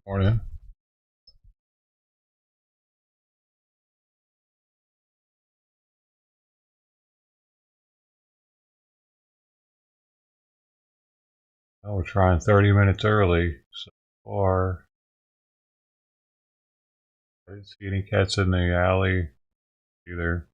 Morning. Well, we're trying 30 minutes early so far. I didn't see any cats in the alley either.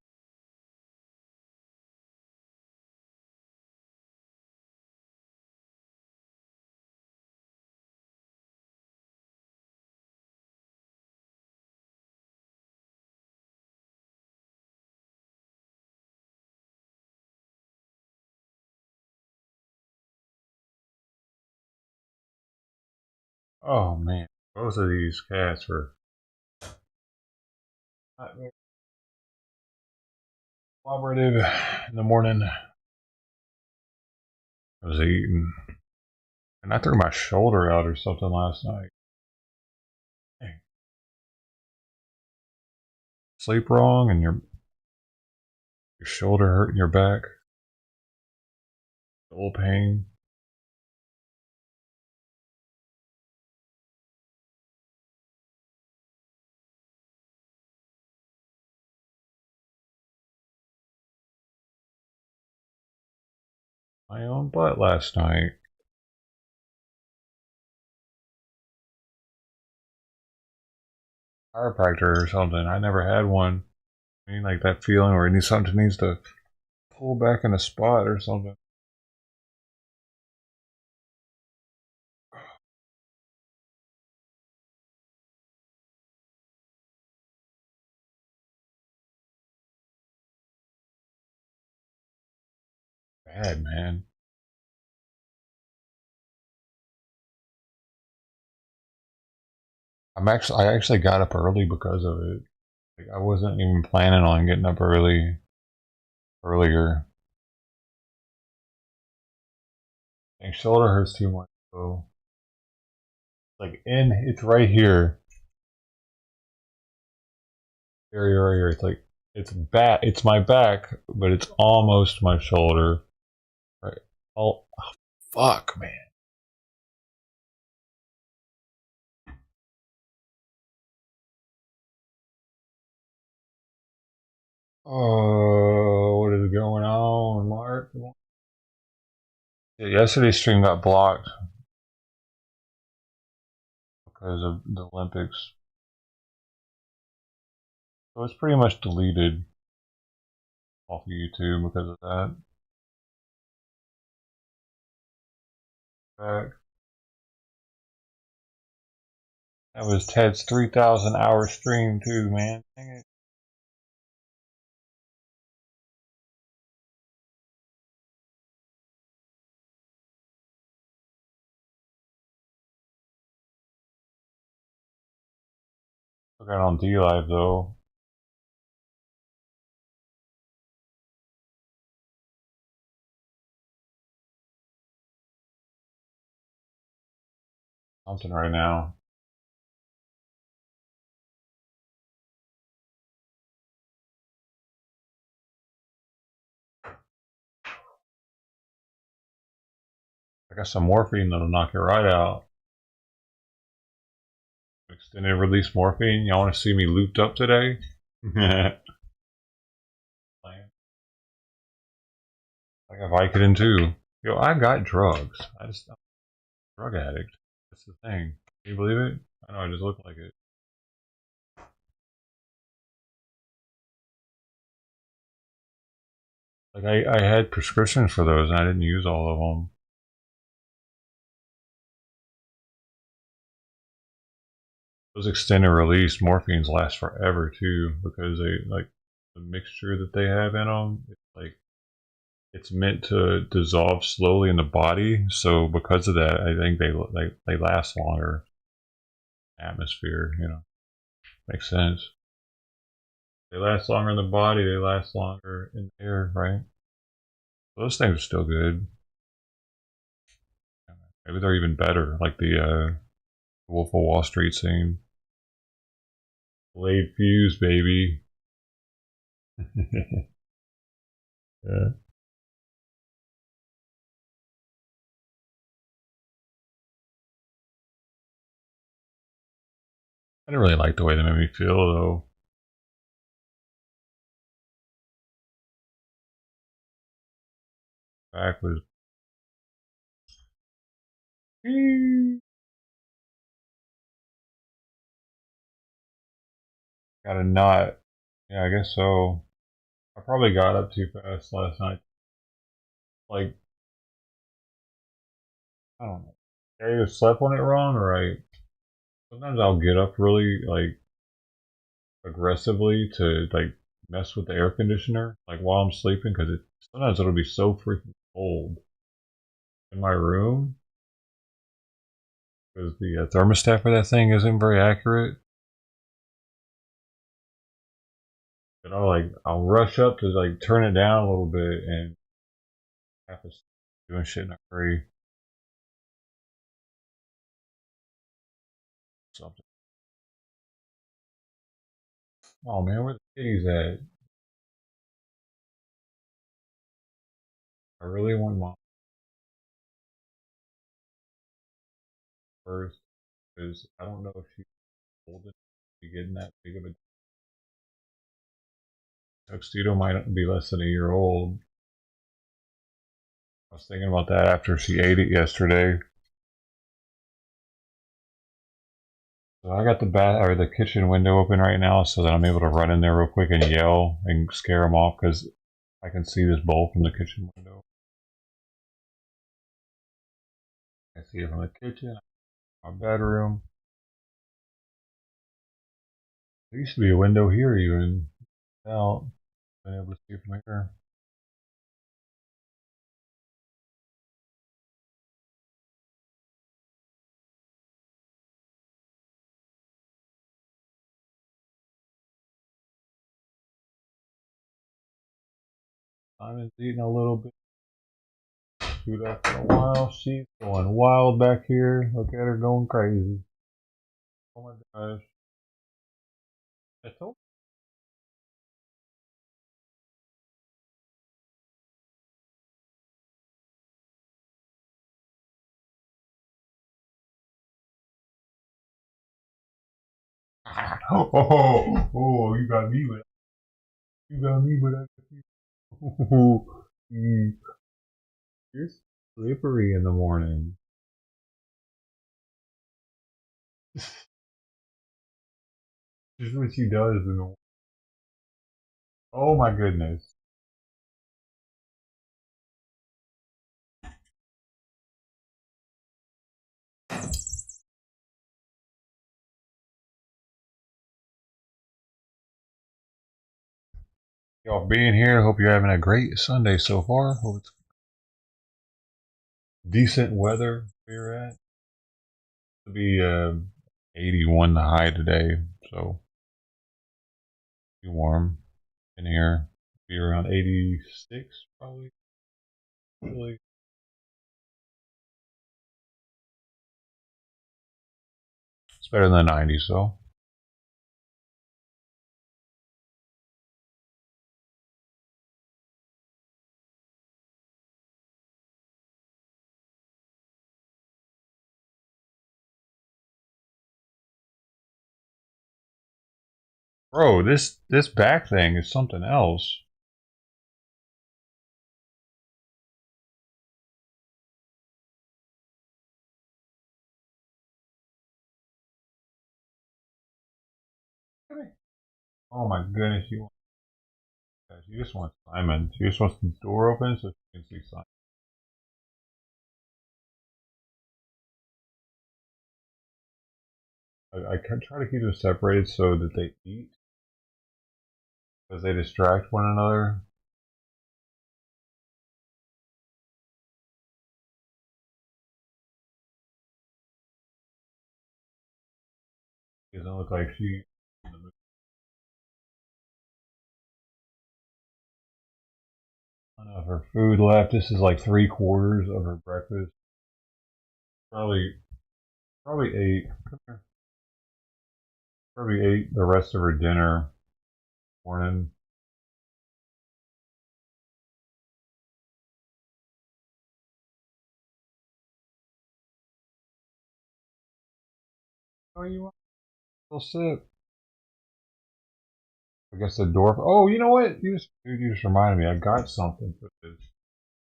Oh man, both of these cats were not very cooperative in the morning. I was eating, and I threw my shoulder out or something last night. Dang. Sleep wrong and your shoulder hurting your back, old pain. My own butt last night. Chiropractor or something. I never had one. I mean, like that feeling where something needs to pull back in a spot or something. Bad, man. I actually got up early because of it. Like, I wasn't even planning on getting up earlier. My shoulder hurts too much, so it's right here. Area right here. It's like it's my back, but it's almost my shoulder. Right. Oh fuck, man. Oh, what is going on, Mark? Yeah, yesterday's stream got blocked because of the Olympics. So it's pretty much deleted off of YouTube because of that. Back. That was Ted's 3,000 hour stream too, man. Dang it. Look at it on D Live though. Something right now. I got some morphine that'll knock you right out. Extended release morphine. Y'all want to see me looped up today? I got Vicodin too. Yo, I got drugs. I'm a drug addict. That's the thing. Can you believe it? I know I just look like it. Like I had prescriptions for those and I didn't use all of them. Those extended release morphines last forever too because they like the mixture that they have in them. It's meant to dissolve slowly in the body, so because of that, I think they last longer. Atmosphere, makes sense. They last longer in the body. They last longer in the air, right? Those things are still good. Maybe they're even better, like the Wolf of Wall Street scene. Laid fuse, baby. Yeah. I didn't really like the way they made me feel though. Back was got a knot. Yeah, I guess so. I probably got up too fast last night. Like, I don't know. I either slept on it wrong or sometimes I'll get up really like aggressively to like mess with the air conditioner like while I'm sleeping because sometimes it'll be so freaking cold in my room because the thermostat for that thing isn't very accurate. But I'll rush up to like turn it down a little bit and have to doing shit in a hurry. Something. Oh man, where the kitties at? I really want mom first because I don't know if she's old enough to be getting that big of a tuxedo. Might be less than a year old. I was thinking about that after she ate it yesterday. So I got the kitchen window open right now so that I'm able to run in there real quick and yell and scare them off because I can see this bowl from the kitchen window. I see it from the kitchen, my bedroom. There used to be a window here even. Out. Been able to see it from here. Simon's eating a little bit. Food after a while. She's going wild back here. Look at her going crazy. Oh my gosh. I told oh, you got me with you got me with that. You're slippery in the morning. This is what she does in the morning. Oh my goodness. Y'all being here. Hope you're having a great Sunday so far. Hope it's decent weather where you're at. It'll be 81 the high today, so be warm in here. Be around 86 probably. Really. It's better than 90, so. Bro, this back thing is something else. Oh my goodness, she just wants Simon. She just wants the door open so she can see Simon. I can try to keep them separated so that they eat because they distract one another. It doesn't look like she. Enough her food left. This is like 3/4 of her breakfast. Probably, probably ate. Probably ate the rest of her dinner morning. Oh, you want? Little sip. I guess the door. Oh, you know what? You just reminded me. I got something for this.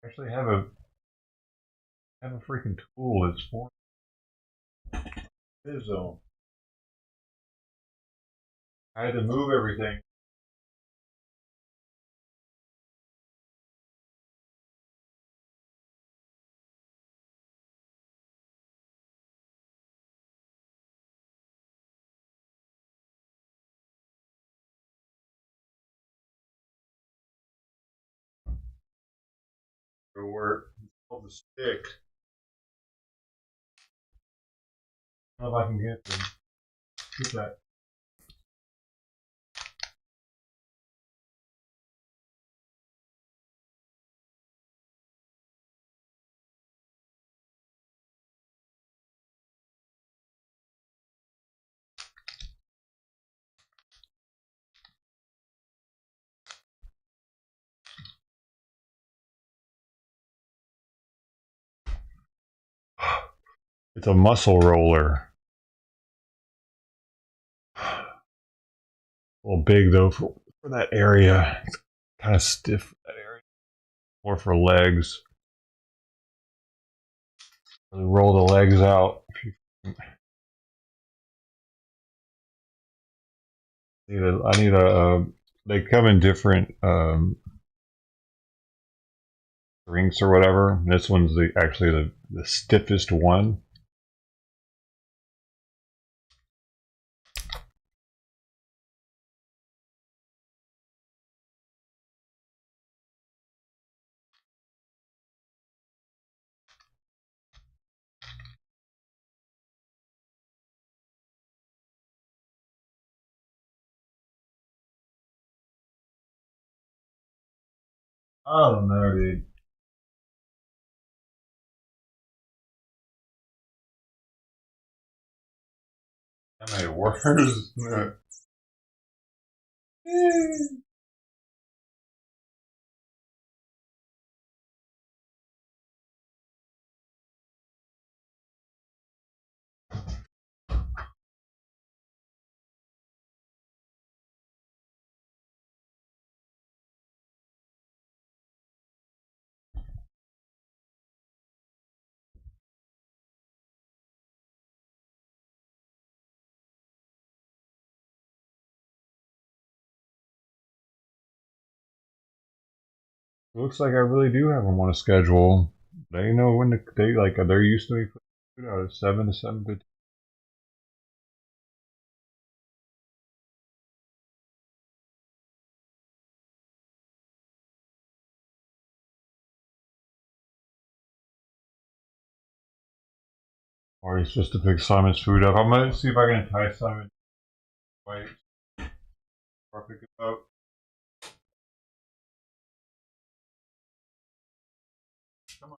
I actually have a freaking tool. It's for this zone. I had to move everything. To work. It's called the stick. I don't know if I can get that. It's a muscle roller. A little big though for that area. It's kind of stiff for that area. More for legs. Really roll the legs out. I need a. They come in different drinks or whatever. This one's actually the stiffest one. I don't know, dude. That made it worse. Looks like I really do have them on a schedule. They know when they like they're used to me putting food out at 7 to 7:15. Or he's just to pick Simon's food up. I'm gonna see if I can entice Simon. Wait, or pick it up. Come on.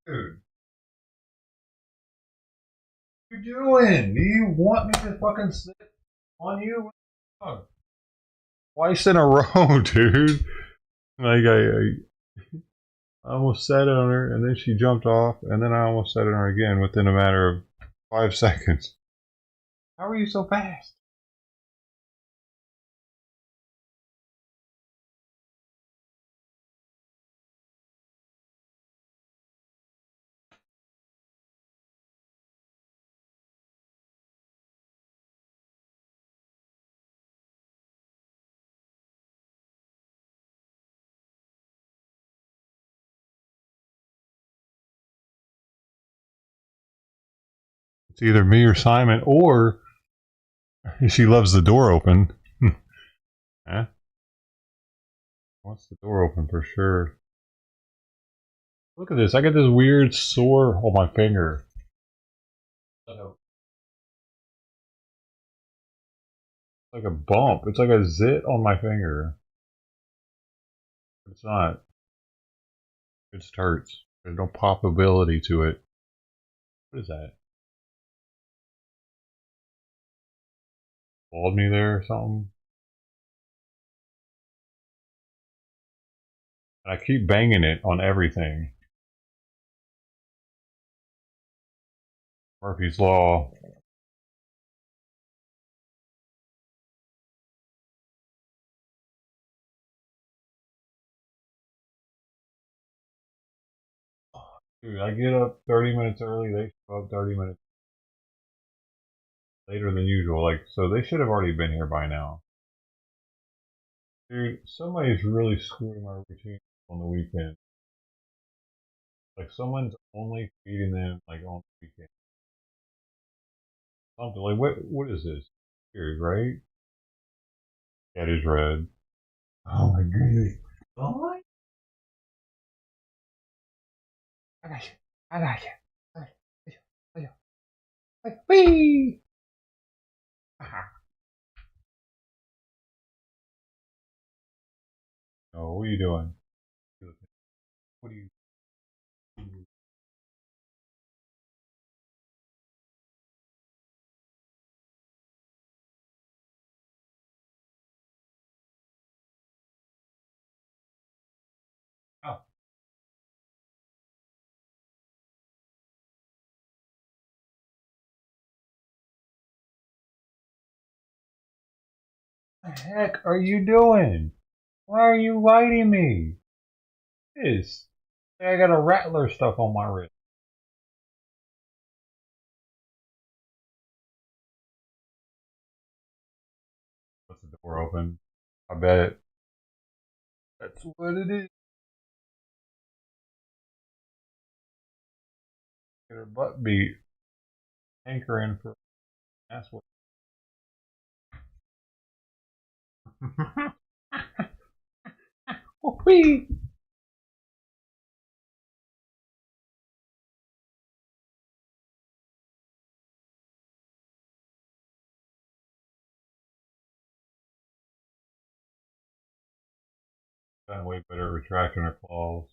Dude, what are you doing? Do you want me to fucking sit on you? Twice in a row, dude. Like I almost sat on her, and then she jumped off, and then I almost sat on her again within a matter of 5 seconds. How are you so fast? It's either me or Simon, or she loves the door open. Huh? Wants the door open for sure. Look at this. I got this weird sore on my finger. Like a bump. It's like a zit on my finger. It's not. It just hurts. There's no poppability to it. What is that? Called me there or something? And I keep banging it on everything. Murphy's Law. Dude, I get up 30 minutes early. They show up 30 minutes later than usual. Like, so they should have already been here by now. Dude, somebody's really screwing my routine on the weekend. Like, someone's only feeding them, like, on the weekend. Something like, what is this? Weird, right? That is red. Oh my goodness. Oh, I got you. I got you. I got you. I got you. Whee! Oh, what are you doing? What are you? Oh, what the heck are you doing? Why are you biting me? This. I got a rattler stuck on my wrist. What's the door open? I bet that's what it is. Get her butt beat. Hankering for. That's what. Whee! Gotten way better at retracting her claws.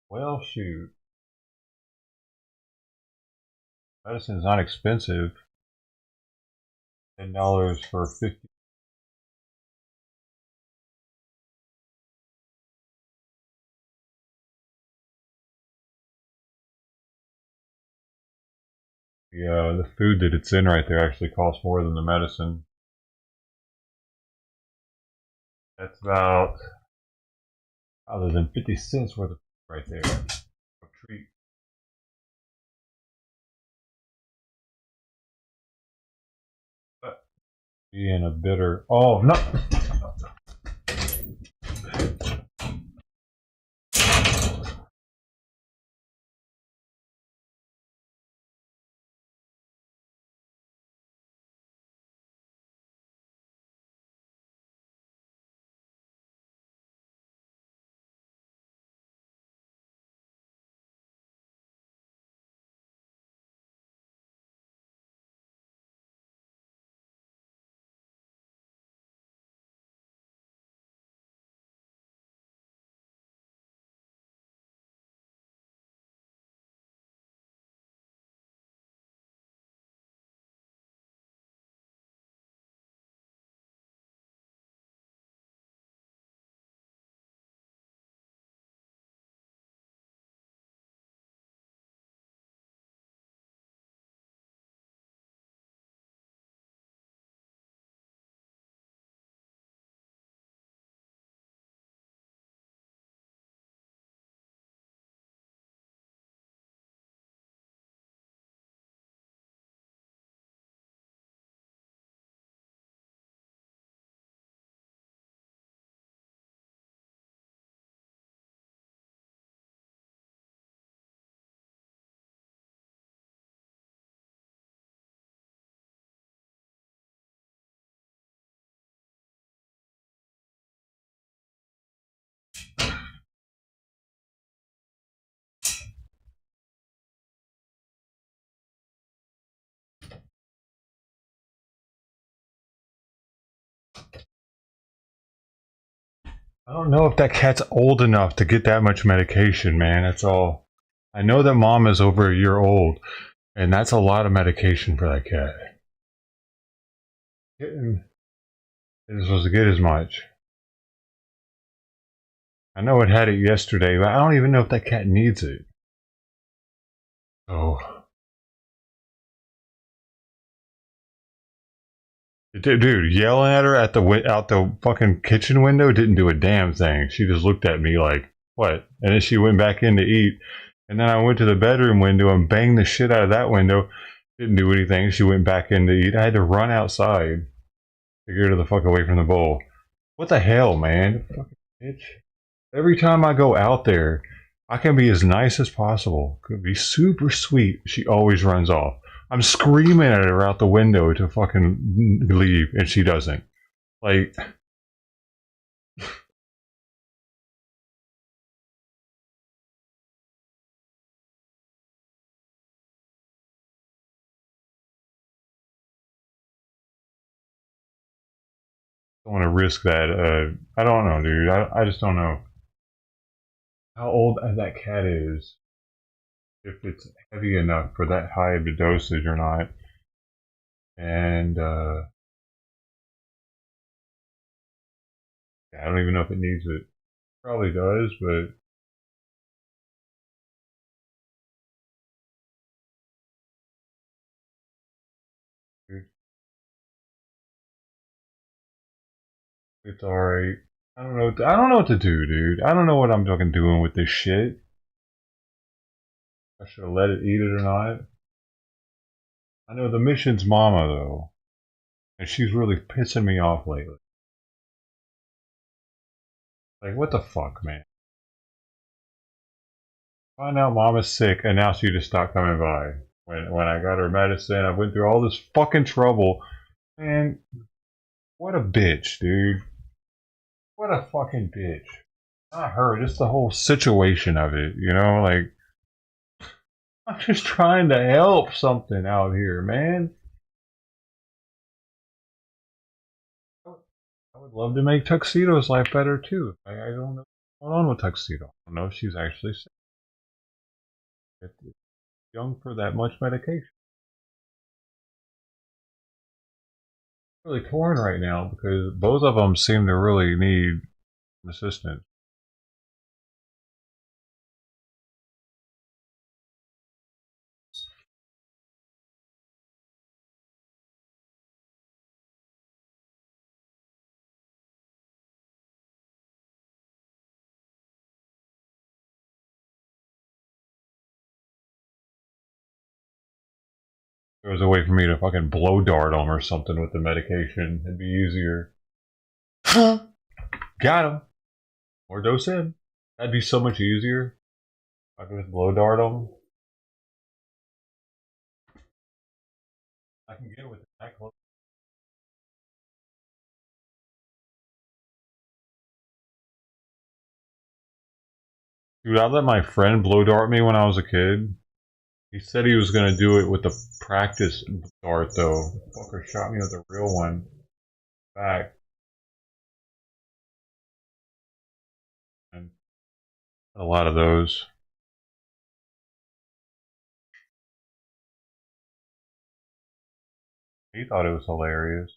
Well, shoot. Medicine's not expensive. $10 for 50. The food that it's in right there actually costs more than the medicine. That's about other than 50 cents worth of food right there. A treat. But being a bitter. Oh no! I don't know if that cat's old enough to get that much medication, man. That's all. I know that mom is over a year old, and that's a lot of medication for that cat. Kitten isn't supposed to get as much. I know it had it yesterday, but I don't even know if that cat needs it. Oh, dude, yelling at her at the out the fucking kitchen window didn't do a damn thing. She just looked at me like, "What?" And then she went back in to eat. And then I went to the bedroom window and banged the shit out of that window. Didn't do anything. She went back in to eat. I had to run outside to get her the fuck away from the bowl. What the hell, man? Fucking bitch. Every time I go out there, I can be as nice as possible. Could be super sweet. She always runs off. I'm screaming at her out the window to fucking leave, and she doesn't. Like, I don't want to risk that. I don't know, dude. I just don't know how old that cat is. If it's heavy enough for that high of a dosage or not. And I don't even know if it needs it. Probably does, but it's alright. I don't know. I don't know what to do, dude. I don't know what I'm fucking doing with this shit. I should have let it eat it or not. I know the mission's Mama though, and she's really pissing me off lately. Like, what the fuck, man? Find out Mama's sick, and now she just stopped coming by. When I got her medicine, I went through all this fucking trouble. Man, what a bitch, dude. What a fucking bitch. Not her, just the whole situation of it, you know? Like, I'm just trying to help something out here, man. I would love to make Tuxedo's life better too. I don't know what's going on with Tuxedo. I don't know if she's actually sick. It's young for that much medication. Really torn right now because both of them seem to really need assistance. There was a way for me to fucking blow dart them or something with the medication. It'd be easier. Got him. More dose in. That'd be so much easier. I could just blow dart them. I can get it with that close. Dude, I let my friend blow dart me when I was a kid. He said he was gonna do it with the practice dart though. The fucker shot me with a real one back. And a lot of those. He thought it was hilarious.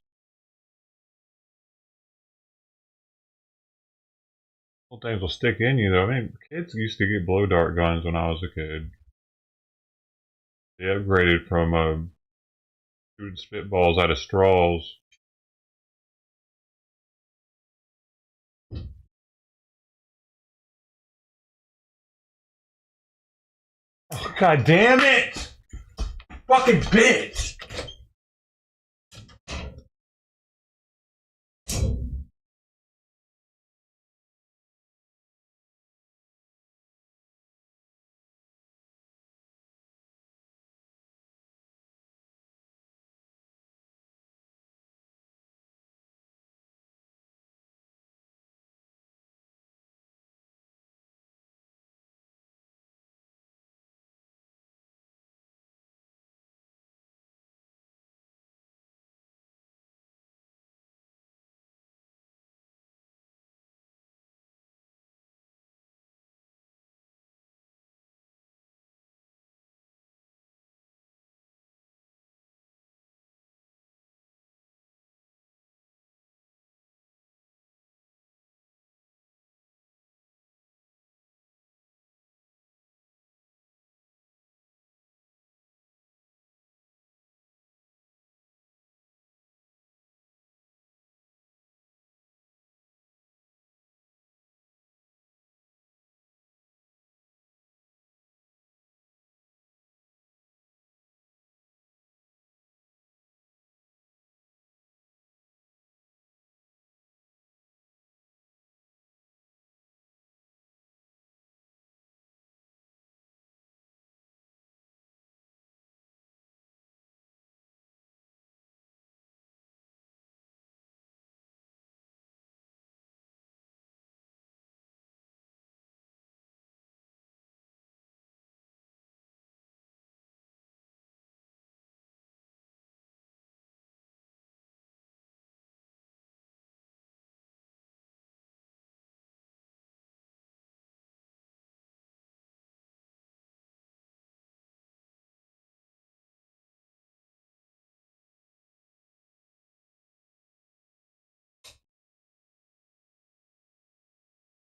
Little things will stick in you though. I mean, kids used to get blow dart guns when I was a kid. They upgraded from shooting spitballs out of straws. Oh, God damn it! Fucking bitch!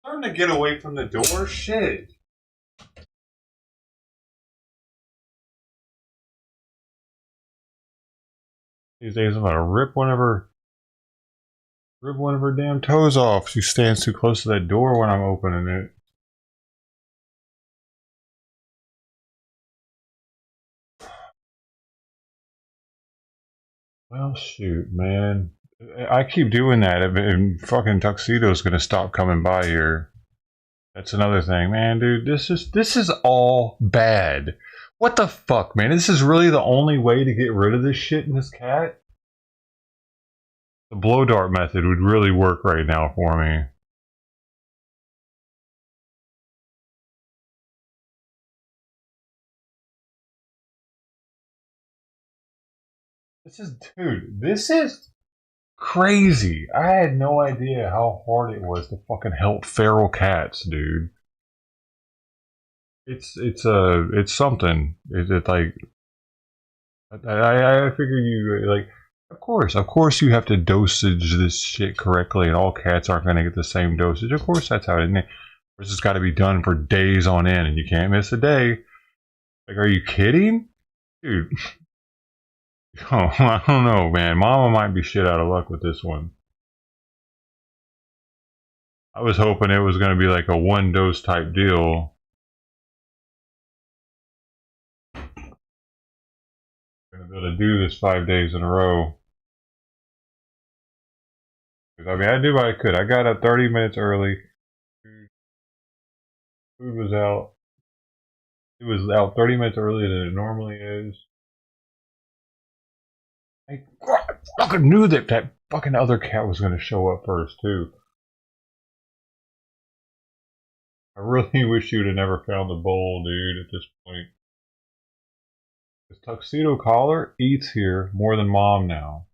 Learn to get away from the door. Shit. These days I'm gonna rip one of her damn toes off. She stands too close to that door when I'm opening it. Well, shoot, man. I keep doing that, and fucking Tuxedo's gonna stop coming by here. That's another thing, man, dude. This is all bad. What the fuck, man? This is really the only way to get rid of this shit in this cat? The blow dart method would really work right now for me. This is crazy. I had no idea how hard it was to fucking help feral cats, dude. It's something. It's like I figure you like. Of course, you have to dosage this shit correctly, and all cats aren't going to get the same dosage. Of course, that's how it is. This has got to be done for days on end, and you can't miss a day. Like, are you kidding, dude? Oh, I don't know, man. Mama might be shit out of luck with this one. I was hoping it was going to be like a one dose type deal. Going to be able to do this 5 days in a row. I mean, I did what I could. I got up 30 minutes early. Food was out. It was out 30 minutes earlier than it normally is. I fucking knew that fucking other cat was going to show up first, too. I really wish you'd have never found the bowl, dude, at this point. This tuxedo collar eats here more than Mom now.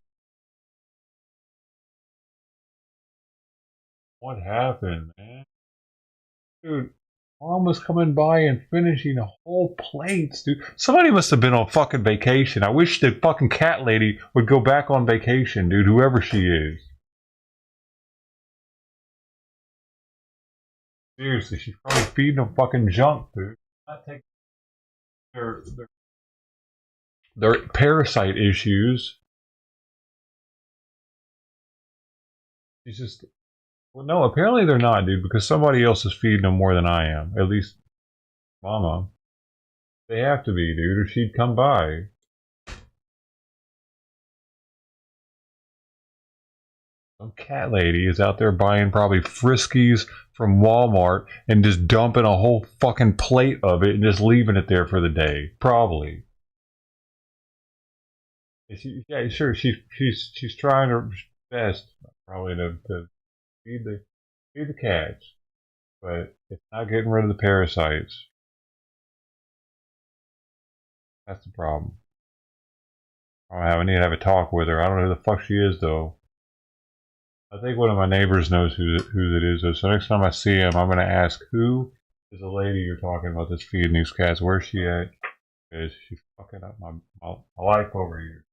What happened, man? Dude, Mom was coming by and finishing whole plates, dude. Somebody must have been on fucking vacation. I wish the fucking cat lady would go back on vacation, dude, whoever she is. Seriously, she's probably feeding them fucking junk, dude. Not taking their, their, their parasite issues. She's just. Well, no, apparently they're not, dude, because somebody else is feeding them more than I am. At least Mama. They have to be, dude, or she'd come by. Some cat lady is out there buying probably Friskies from Walmart and just dumping a whole fucking plate of it and just leaving it there for the day. Probably. Yeah, sure. She's trying her best, probably to feed the cats, but it's not getting rid of the parasites. That's the problem. I need to have a talk with her. I don't know who the fuck she is though. I think one of my neighbors knows who it is though. So next time I see him, I'm gonna ask who is the lady you're talking about that's feeding these cats. Where's she at? Because she's fucking up my life over here.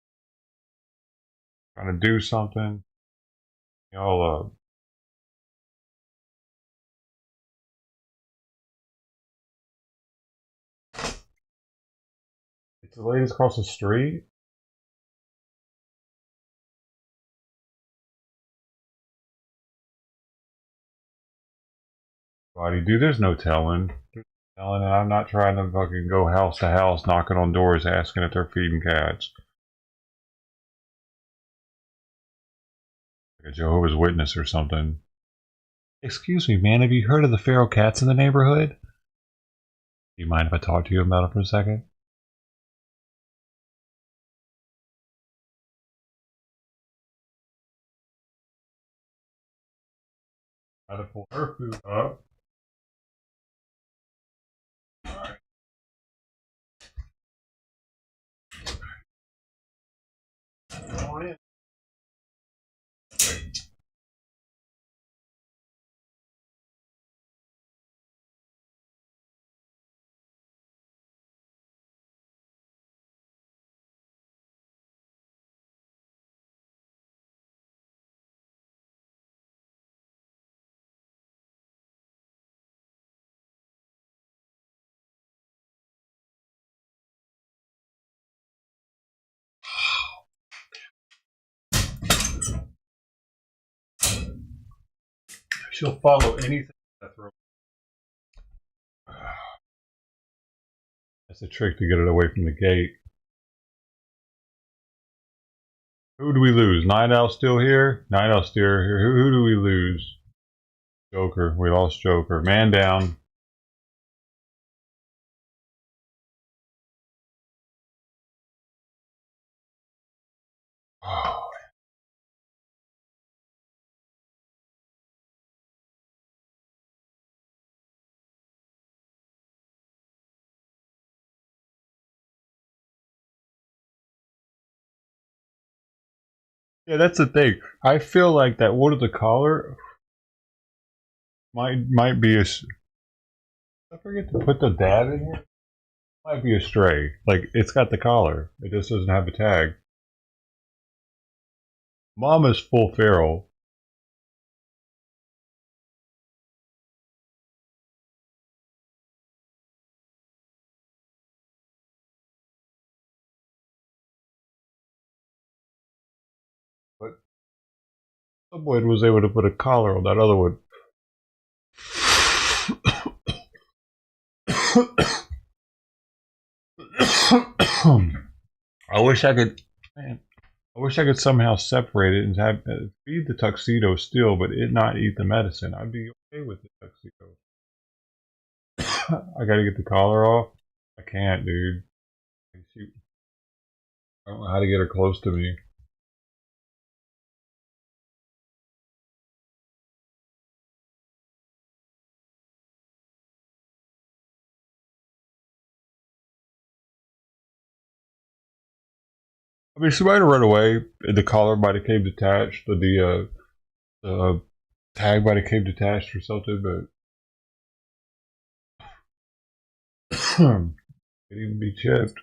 Trying to do something. Y'all it's the ladies across the street. Buddy, dude, there's no telling. And I'm not trying to fucking go house to house knocking on doors asking if they're feeding cats. Like a Jehovah's Witness or something. Excuse me, man, have you heard of the feral cats in the neighborhood? Do you mind if I talk to you about it for a second? Try to pull her food up. Alright. Come on in. She'll follow anything I throw. That's a trick to get it away from the gate. Who do we lose? Night Owl still here? Night Owl still here. Who do we lose? Joker. We lost Joker. Man down. Oh. Yeah, that's the thing. I feel like that Wood of the Collar might be a. I forget to put the dab in here. Might be a stray. Like it's got the collar. It just doesn't have a tag. Momma's full feral. But Subwood was able to put a collar on that other one. I wish I could. Man, I wish I could somehow separate it and have feed the tuxedo still, but it not eat the medicine. I'd be okay with the tuxedo. I gotta get the collar off. I can't, dude. I don't know how to get her close to me. I mean, she might have run away. The collar might have came detached. The tag might have came detached or something, but it even be chipped.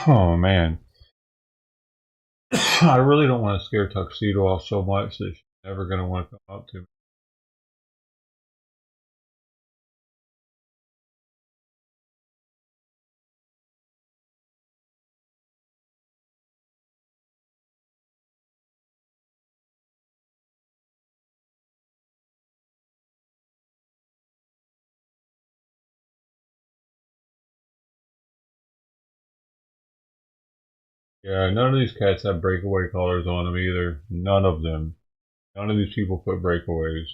Oh man, I really don't want to scare Tuxedo off so much that she's never going to want to come up to me. Yeah, none of these cats have breakaway collars on them either. None of them. None of these people put breakaways.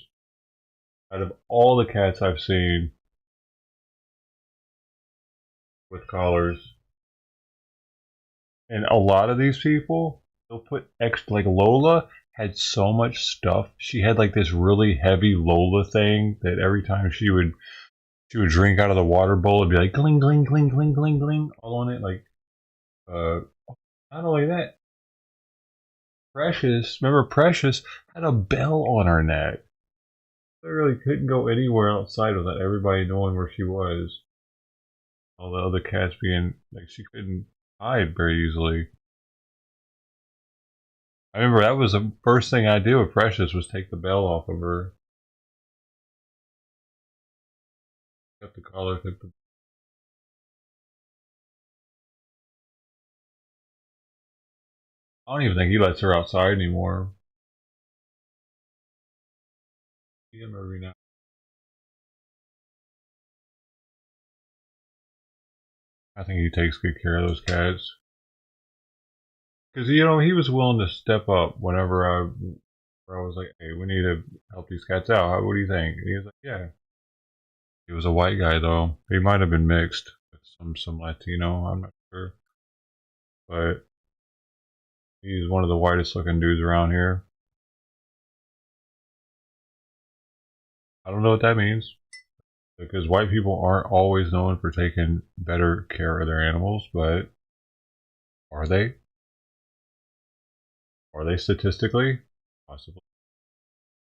Out of all the cats I've seen with collars, and a lot of these people, they'll put extra. Like Lola had so much stuff. She had like this really heavy Lola thing that every time she would drink out of the water bowl, it'd be like gling gling gling gling gling gling all on it. Like uh, not only that, Precious. Remember Precious had a bell on her neck. Literally couldn't go anywhere outside without everybody knowing where she was. All the other cats being like she couldn't hide very easily. I remember that was the first thing I did with Precious was take the bell off of her. Cut the collar, took the. I don't even think he lets her outside anymore. See him every now. I think he takes good care of those cats because he was willing to step up where I was like, hey, we need to help these cats out. What do you think? And he was like, yeah. He was a white guy though. He might have been mixed with some Latino. I'm not sure, but he's one of the whitest looking dudes around here. I don't know what that means because white people aren't always known for taking better care of their animals, but are they? Are they statistically? Possibly.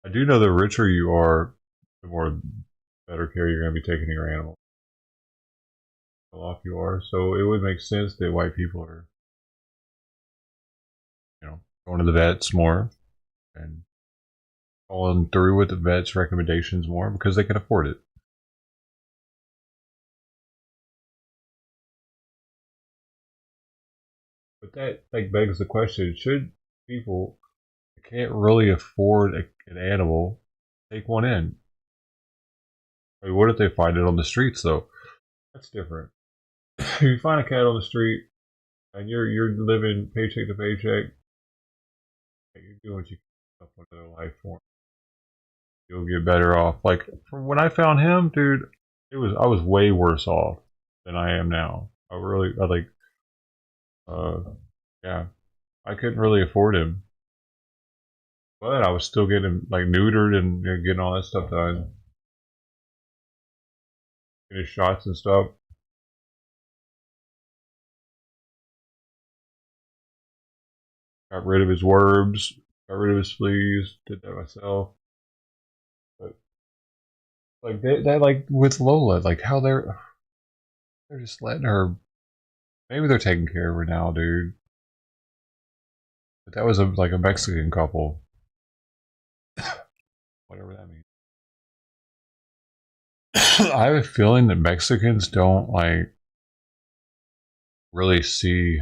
I do know the richer you are, the more better care you're going to be taking of your animal. well off you are. So it would make sense that white people are, going to the vets more and following through with the vets' recommendations more because they can afford it. But that like begs the question: should people that can't really afford an animal take one in? I mean, what if they find it on the streets though? That's different. If you find a cat on the street and you're living paycheck to paycheck, you're doing what you can up with another life form. You'll get better off. Like from when I found him, dude, I was way worse off than I am now. I like uh yeah. I couldn't really afford him. But I was still getting like neutered and getting all that stuff done. Getting his shots and stuff. Got rid of his worms, got rid of his fleas, did that myself. But like that like with Lola, like how they're just letting her. Maybe they're taking care of her now, dude. But that was like a Mexican couple, whatever that means. I have a feeling that Mexicans don't like really see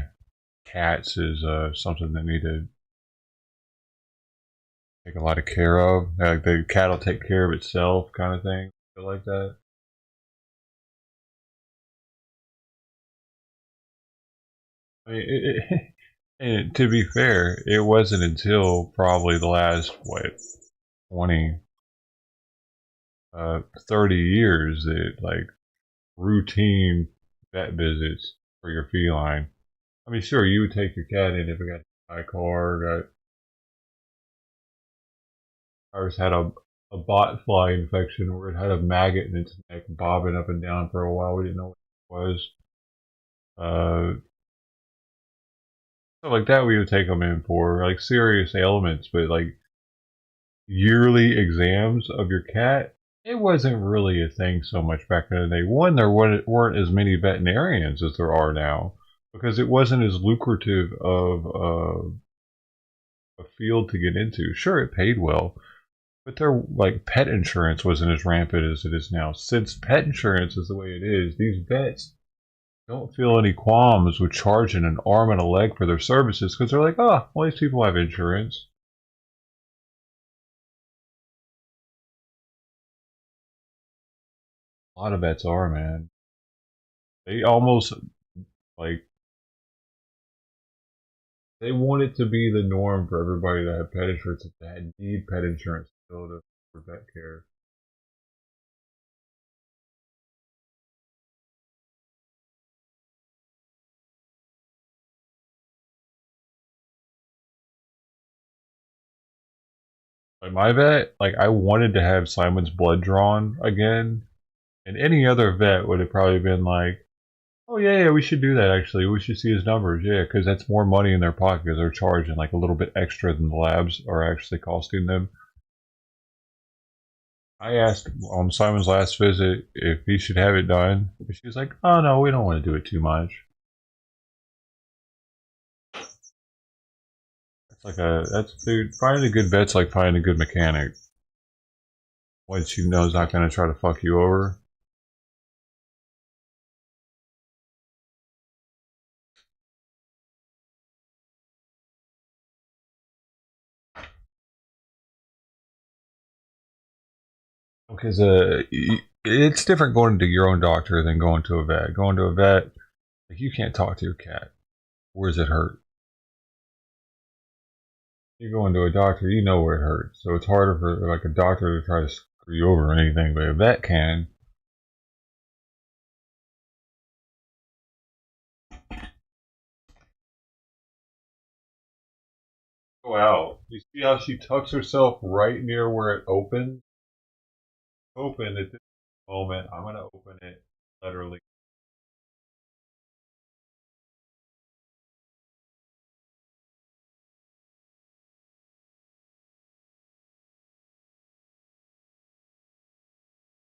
cats as something they need to take a lot of care of. Like the cat will take care of itself, kind of thing. Feel like that. I mean, and to be fair, it wasn't until probably the last what 20, 30 years that like routine vet visits for your feline. I mean, sure, you would take your cat in if it got a car, got ours had a bot fly infection where it had a maggot in its neck bobbing up and down for a while. We didn't know what it was. Stuff like that we would take them in for like serious ailments, but like yearly exams of your cat, it wasn't really a thing so much back in the day. One, there weren't as many veterinarians as there are now because it wasn't as lucrative of a field to get into. Sure, it paid well, but their like pet insurance wasn't as rampant as it is now. Since pet insurance is the way it is, these vets don't feel any qualms with charging an arm and a leg for their services because they're like, oh, well, these people have insurance. A lot of vets are, man. They almost like they want it to be the norm for everybody to have pet insurance if they need pet insurance still to for vet care. Like my vet, like I wanted to have Simon's blood drawn again, and any other vet would have probably been like, "Oh yeah, yeah, we should do that. Actually, we should see his numbers. Yeah, because that's more money in their pocket because they're charging like a little bit extra than the labs are actually costing them." I asked on Simon's last visit if he should have it done. She was like, "Oh no, we don't want to do it too much." That's dude. Finding a good vet's like finding a good mechanic. Once you know is not going to try to fuck you over. Because it's different going to your own doctor than going to a vet. Going to a vet, like you can't talk to your cat. Where does it hurt? You go into a doctor, you know where it hurts. So it's harder for like a doctor to try to screw you over or anything, but a vet can. Go out. You see how she tucks herself right near where it opens? Open at this moment. I'm gonna open it literally.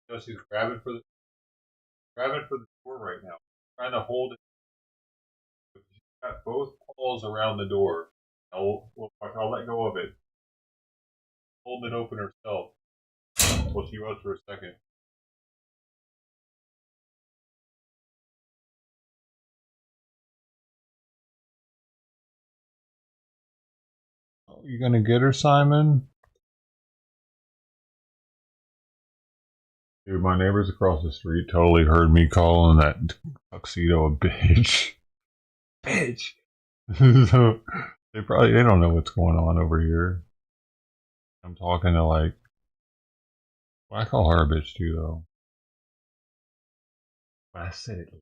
You know, she's grabbing for the door right now. trying to hold it. She's got both paws around the door. I'll let go of it. Hold it open herself. Well, she was for a second. Oh, you gonna get her, Simon? Dude, my neighbors across the street totally heard me calling that tuxedo a bitch. Bitch. So they don't know what's going on over here. I'm talking to like, well, I call her a bitch too though. But I said it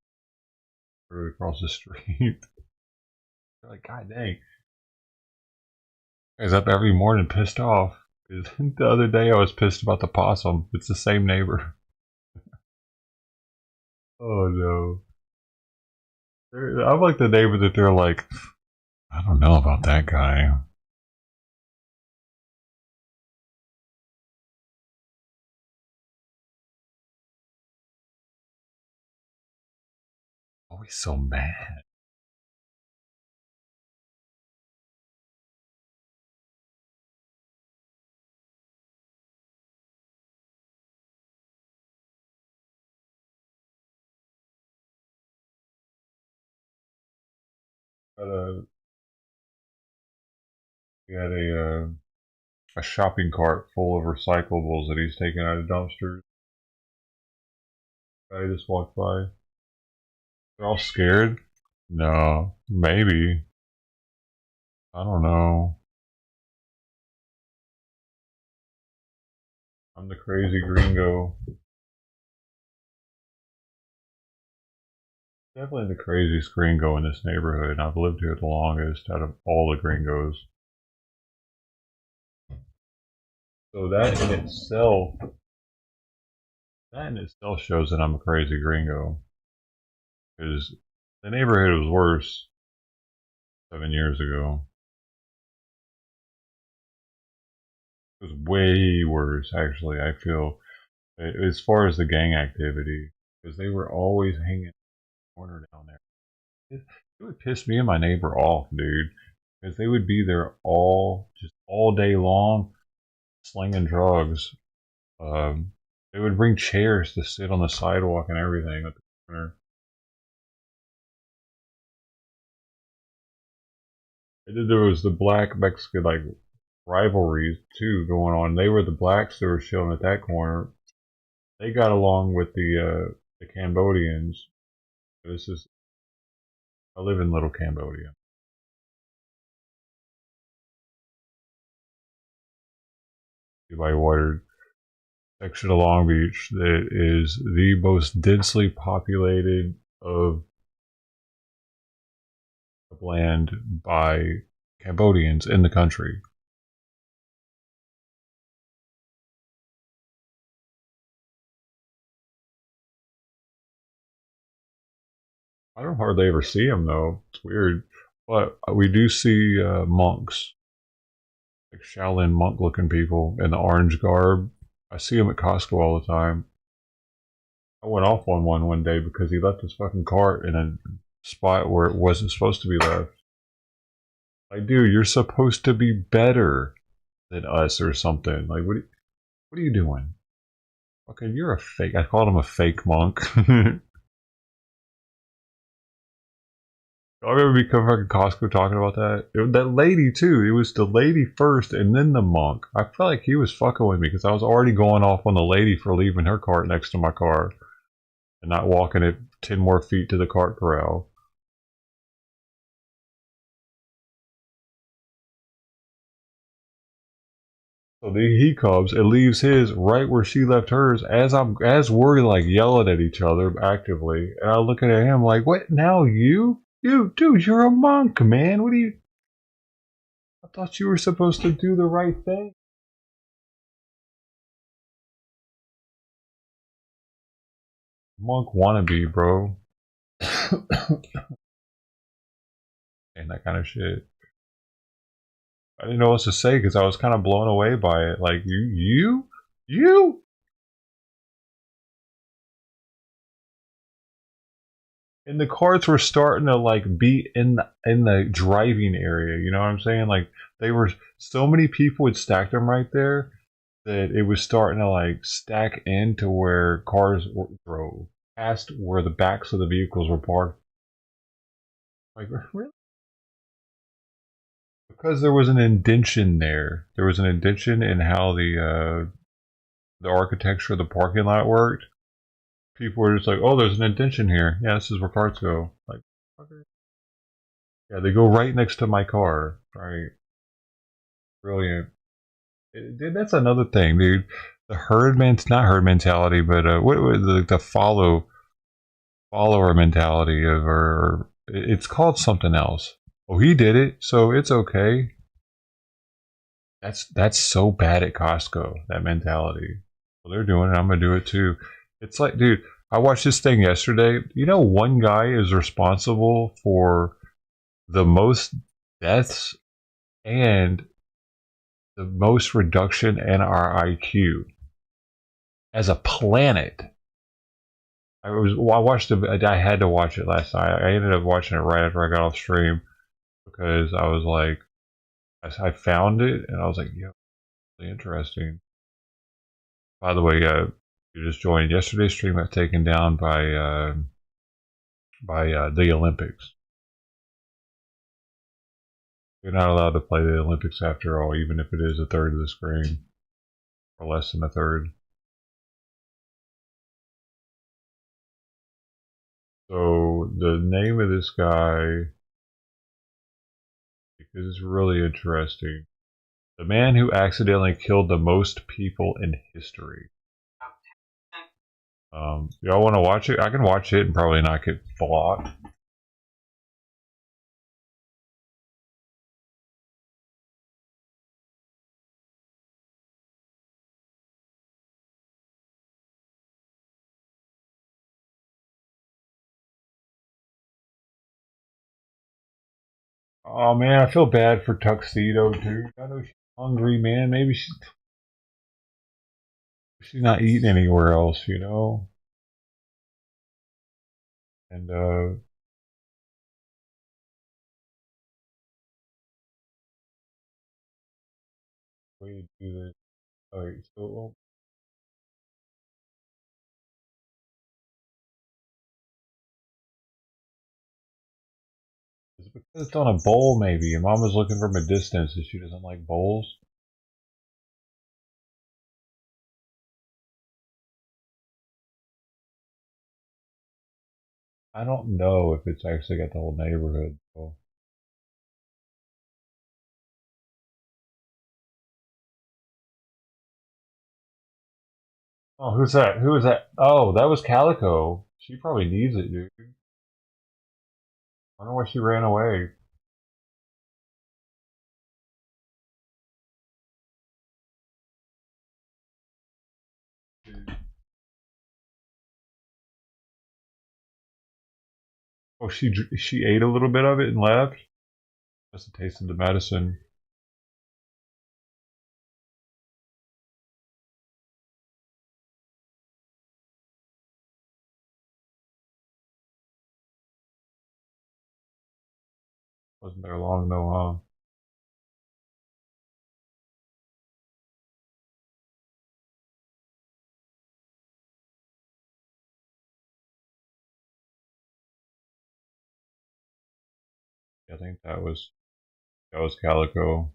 really across the street. They're like, God dang, I was up every morning pissed off. The other day I was pissed about the possum. It's the same neighbor. Oh no. I'm like the neighbor that they're like, I don't know about that guy. Always so mad. But, he had a shopping cart full of recyclables that he's taking out of dumpsters. I just walked by. They're all scared. No, maybe. I don't know. I'm the crazy gringo. Definitely the craziest gringo in this neighborhood, and I've lived here the longest out of all the gringos. So that in itself shows that I'm a crazy gringo. Because the neighborhood was worse 7 years ago. It was way worse, actually. I feel as far as the gang activity, because they were always hanging in the corner down there. It would piss me and my neighbor off, dude, because they would be there all day long, slinging drugs. They would bring chairs to sit on the sidewalk and everything at the corner. And then there was the black Mexican like rivalries too going on. They were the blacks that were chilling at that corner. They got along with the Cambodians. This is I live in Little Cambodia. By water section of Long Beach that is the most densely populated of land by Cambodians in the country. I don't hardly ever see them though. It's weird, but we do see monks, like Shaolin monk-looking people in the orange garb. I see them at Costco all the time. I went off on one day because he left his fucking cart in a spot where it wasn't supposed to be left. Like, dude, you're supposed to be better than us or something. Like, what are you doing? Okay, you're a fake. I called him a fake monk. I remember me coming back to Costco talking about that. That lady too. It was the lady first, and then the monk. I felt like he was fucking with me because I was already going off on the lady for leaving her cart next to my car and not walking it 10 more feet to the cart corral. So he comes and leaves his right where she left hers as we're like yelling at each other actively, and I'm looking at him like, "What now? You, dude, you're a monk, man. What are you? I thought you were supposed to do the right thing." Monk wannabe, bro. And that kind of shit. I didn't know what to say because I was kind of blown away by it. Like you. and the cars were starting to like be in the driving area. You know what I'm saying? Like they were so many people had stacked them right there that it was starting to like stack into where drove past where the backs of the vehicles were parked. Like really? Because there was an indention there. There was an indention in how the architecture of the parking lot worked. People were just like, "Oh, there's an indention here. Yeah, this is where cars go." Like, okay. Yeah, they go right next to my car. Right, brilliant. That's another thing, dude. The not herd mentality, but what the follower mentality of, or it's called something else. Oh, he did it, so it's okay. That's so bad at Costco. That mentality. Well, they're doing it. I'm gonna do it too. It's like, dude, I watched this thing yesterday. You know, one guy is responsible for the most deaths and the most reduction in our IQ as a planet. I watched it. I had to watch it last night. I ended up watching it right after I got off stream because I was like, I found it and I was like, yeah, really interesting. By the way, you just joined. Yesterday's stream got taken down by the Olympics. You're not allowed to play the Olympics after all, even if it is a third of the screen or less than a third. So the name of this guy, because it's really interesting, the man who accidentally killed the most people in history. Y'all want to watch it? I can watch it and probably not get blocked. Oh man, I feel bad for Tuxedo too. I know she's hungry, man. Maybe she's not eating anywhere else, you know. And way to do this. All right, so is it because it's on a bowl? Maybe your mom was looking from a distance, and she doesn't like bowls. I don't know if it's actually got the whole neighborhood. So. Oh, who's that? Who is that? Oh, that was Calico. She probably needs it, dude. I wonder why she ran away. Oh, she ate a little bit of it and left. Must have tasted the medicine. Wasn't there long though, huh? I think that was Calico.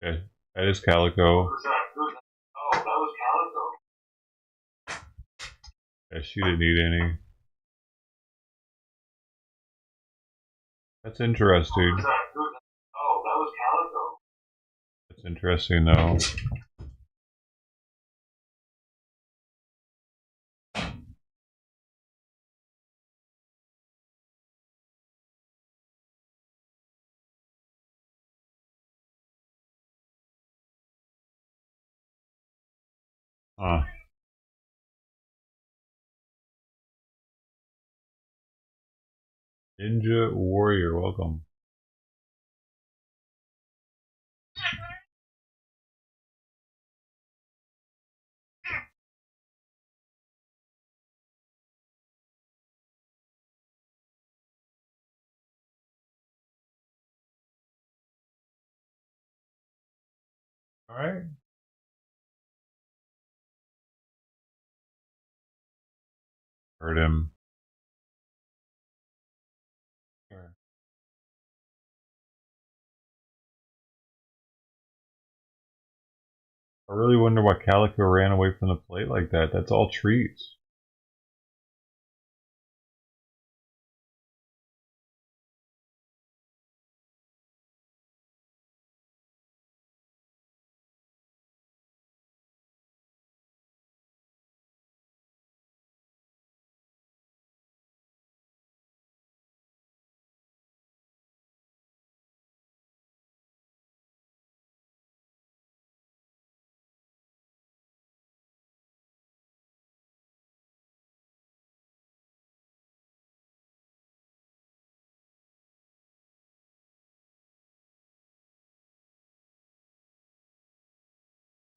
Okay, that is Calico. Oh, that was Calico. Yeah, she didn't eat any. That's interesting. Oh, that was Calico. That's interesting though. Huh. Ninja Warrior, welcome. All right. Heard him. Sure. I really wonder why Calico ran away from the plate like that. That's all treats.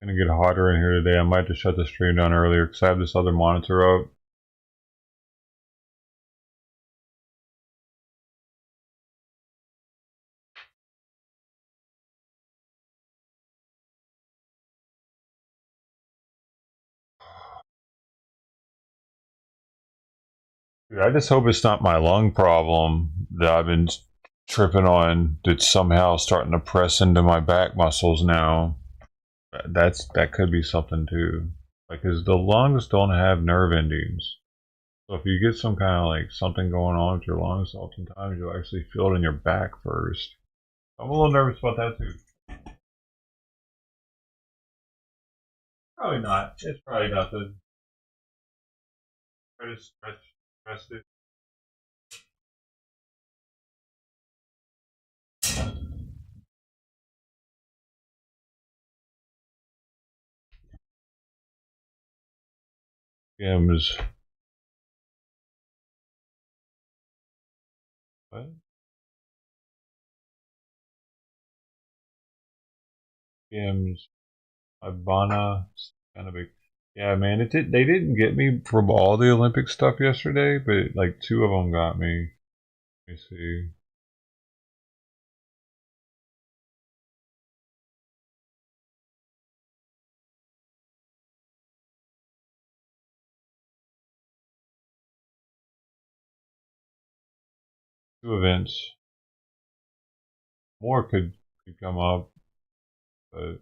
Gonna get hotter in here today. I might just shut the stream down earlier because I have this other monitor up. Dude, I just hope it's not my lung problem that I've been tripping on that's somehow starting to press into my back muscles now. That could be something too. Like, cause the lungs don't have nerve endings. So if you get some kind of like something going on with your lungs, oftentimes you'll actually feel it in your back first. I'm a little nervous about that too. Probably not. It's probably nothing. Try to stretch it. M's. What? M's. Ibana. Kind of big. Yeah, man. It did. They didn't get me from all the Olympic stuff yesterday, but like two of them got me. Let me see. Two events. More could come up, but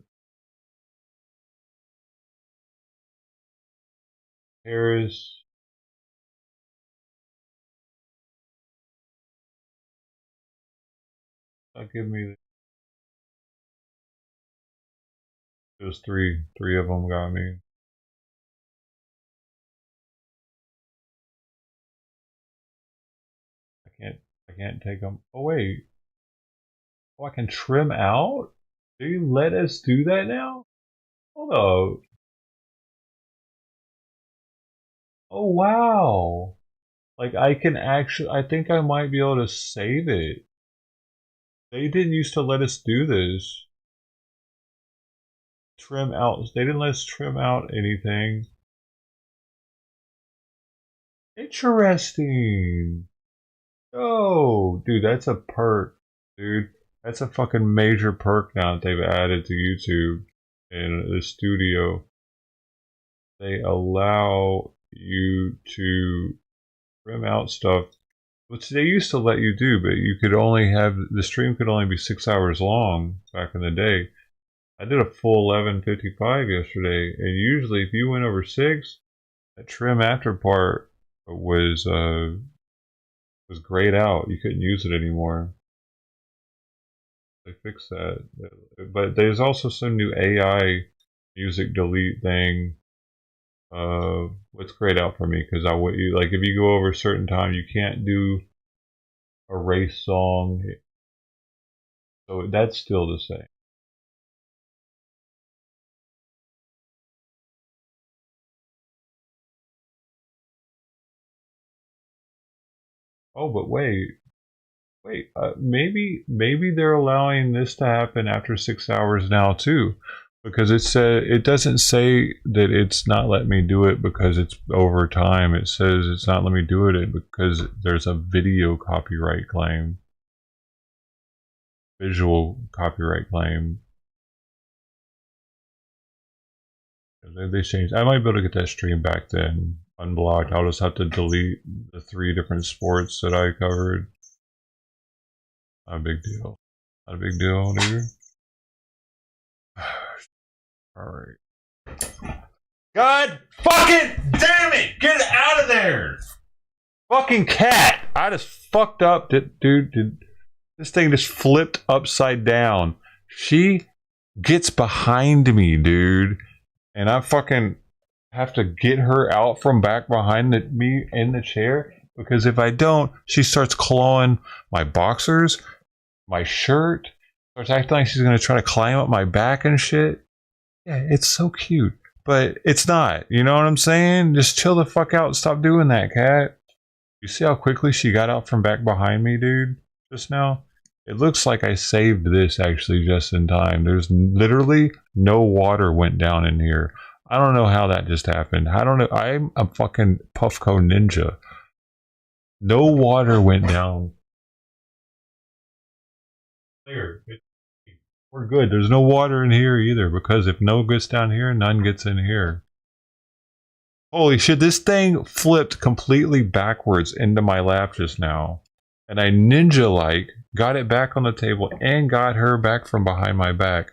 Paris. That give me. Those three. Three of them got me. I can't. I can't take them. Oh wait. Oh, I can trim out. Do you let us do that now? Hold up. Oh wow. Like I can actually. I think I might be able to save it. They didn't used to let us do this. Trim out. They didn't let us trim out anything. Interesting. Oh, dude, that's a perk, dude. That's a fucking major perk now that they've added to YouTube and the studio. They allow you to trim out stuff, which they used to let you do, but you could only have the stream could only be 6 hours long back in the day. I did a full 11:55 yesterday, and usually if you went over six, that trim after part was grayed out. You couldn't use it anymore. They fixed that, but there's also some new AI music delete thing. What's grayed out for me because I would you like if you go over a certain time, you can't do a race song, so that's still the same. Oh, but wait. Wait, maybe they're allowing this to happen after 6 hours now too, because it doesn't say that it's not letting me do it because it's over time. It says it's not letting me do it because there's a video copyright claim, visual copyright claim. They changed. I might be able to get that stream back then unblocked. I'll just have to delete the 3 different sports that I covered. Not a big deal. Not a big deal, dude. Alright. God fucking damn it! Get out of there! Fucking cat! I just fucked up, dude. This thing just flipped upside down. She gets behind me, dude. And I fucking have to get her out from back behind me in the chair. Because if I don't, she starts clawing my boxers, my shirt, starts acting like she's gonna try to climb up my back and shit. Yeah, it's so cute. But it's not. You know what I'm saying? Just chill the fuck out and stop doing that, cat. You see how quickly she got out from back behind me, dude? Just now? It looks like I saved this actually just in time. There's literally no water went down in here. I don't know how that just happened. I don't know. I'm a fucking Puffco ninja. No water went down. There. We're good. There's no water in here either, because if no gets down here, none gets in here. Holy shit, this thing flipped completely backwards into my lap just now. And I ninja-like got it back on the table and got her back from behind my back.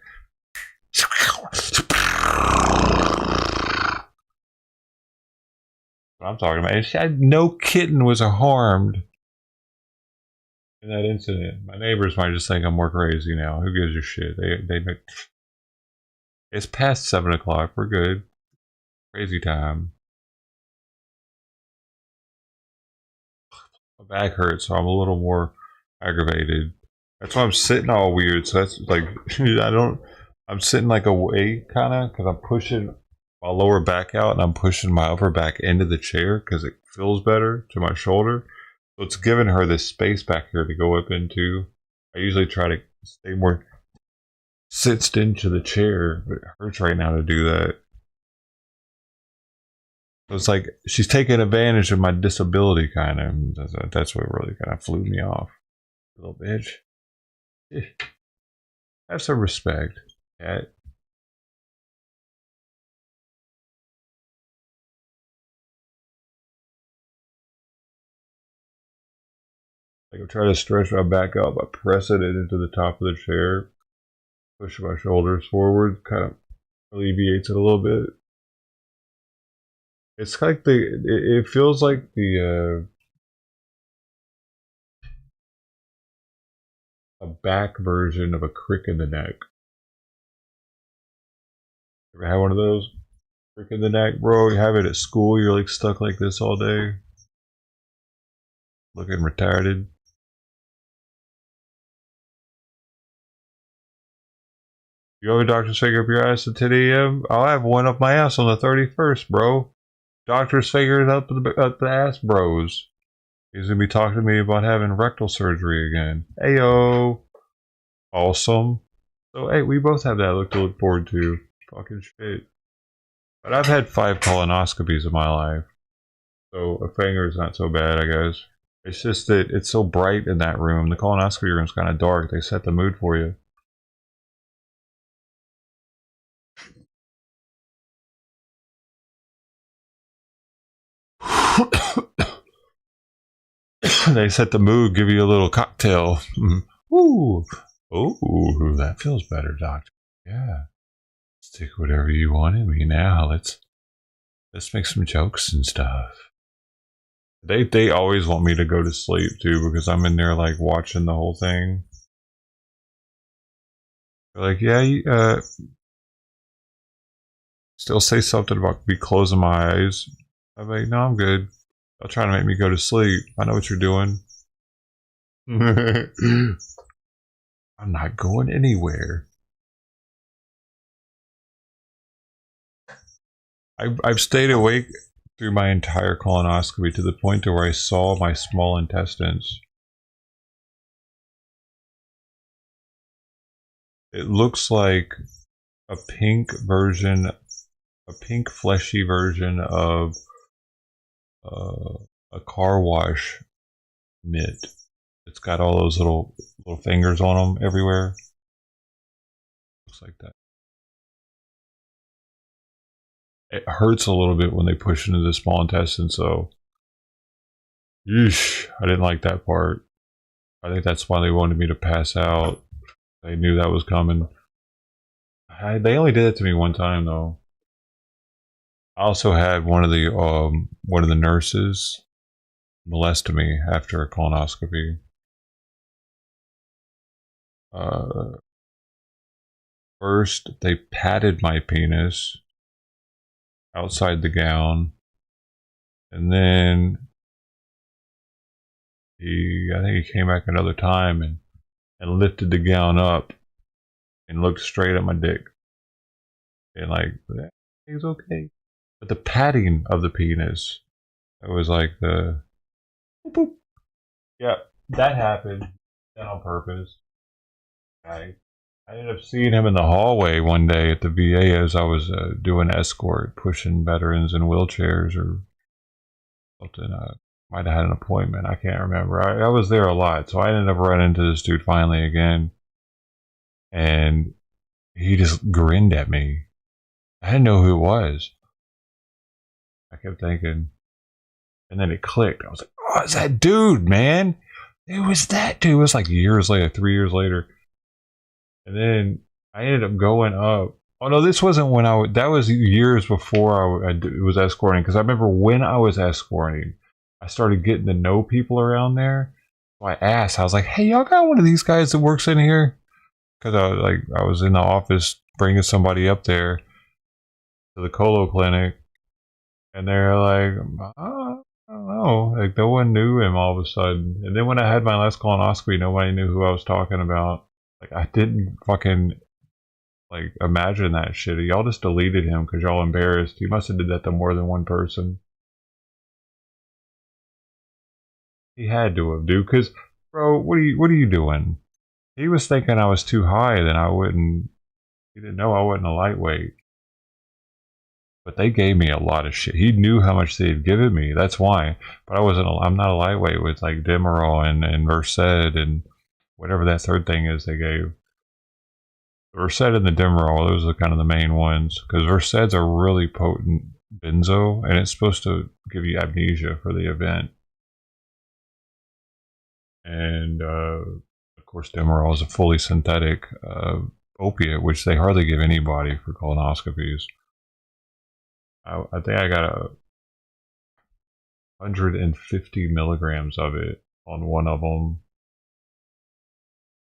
What I'm talking about. No kitten was harmed in that incident. My neighbors might just think I'm more crazy now. Who gives a shit? It's past 7 o'clock. We're good. Crazy time. My back hurts, so I'm a little more aggravated. That's why I'm sitting all weird. So that's like, I'm sitting like away kind of because I'm pushing my lower back out and I'm pushing my upper back into the chair because it feels better to my shoulder. So it's giving her this space back here to go up into. I usually try to stay more sitched into the chair, but it hurts right now to do that. So it's like she's taking advantage of my disability, kind of. That's what really kind of flew me off. Little bitch. Have some respect, cat. I can try to stretch my back out by pressing it into the top of the chair. Push my shoulders forward, kind of alleviates it a little bit. It's like it feels like a back version of a crick in the neck. Ever had one of those? Crick in the neck, bro? You have it at school, you're like stuck like this all day. Looking retarded. You have a doctor's finger up your ass at 10 a.m.? I'll have one up my ass on the 31st, bro. Doctor's fingers up the ass, bros. He's gonna be talking to me about having rectal surgery again. Ayo. Awesome. So, hey, we both have that to look forward to. Fucking shit. But I've had 5 colonoscopies in my life. So, a finger's not so bad, I guess. It's just that it's so bright in that room. The colonoscopy room's kind of dark. They set the mood for you. They set the mood, give you a little cocktail. Ooh. Ooh, that feels better, doctor. Yeah. Stick whatever you want in me now. Let's make some jokes and stuff. They always want me to go to sleep too because I'm in there like watching the whole thing. They're like, yeah, you, still say something about me closing my eyes. I'm like, no, I'm good. They'll try to make me go to sleep. I know what you're doing. I'm not going anywhere. I've stayed awake through my entire colonoscopy to the point to where I saw my small intestines. It looks like a pink version, a pink fleshy version of uh, a car wash mitt. It's got all those little fingers on them everywhere. Looks like that. It hurts a little bit when they push into the small intestine, so yeesh, I didn't like that part. I think that's why they wanted me to pass out. They knew that was coming. They only did it to me one time though. I also had one of the nurses molest me after a colonoscopy. Uh, First, they patted my penis outside the gown, and then I think he came back another time and lifted the gown up and looked straight at my dick and like, it's okay. But the patting of the penis, it was like the boop, boop. Yeah, that happened. Done on purpose. I ended up seeing him in the hallway one day at the VA as I was doing escort, pushing veterans in wheelchairs or something. Might have had an appointment. I can't remember. I was there a lot, so I ended up running into this dude finally again, and he just grinned at me. I didn't know who it was. I kept thinking, and then it clicked. I was like, "Oh, it's that dude, man! It was that dude." It was like years later, 3 years later, and then I ended up going up. Oh no, this wasn't when that was years before I was escorting. Because I remember when I was escorting, I started getting to know people around there. So I asked, I was like, "Hey, y'all got one of these guys that works in here?" Because I was in the office bringing somebody up there to the colo clinic, and they're like, "Oh, I don't know." Like no one knew him all of a sudden. And then when I had my last colonoscopy, nobody knew who I was talking about. Like I didn't fucking like imagine that shit. Y'all just deleted him because y'all embarrassed. You must have did that to more than one person. He had to have, dude. Because bro, what are you doing? He was thinking I was too high. Then I wouldn't. He didn't know I wasn't a lightweight. But they gave me a lot of shit. He knew how much they had given me. That's why. But I wasn't. I'm not a lightweight with like Demerol and Versed and whatever that third thing is they gave. The Versed and the Demerol, those are kind of the main ones because Verseds are really potent benzo, and it's supposed to give you amnesia for the event. And of course, Demerol is a fully synthetic opiate, which they hardly give anybody for colonoscopies. I think I got 150 milligrams of it on one of them,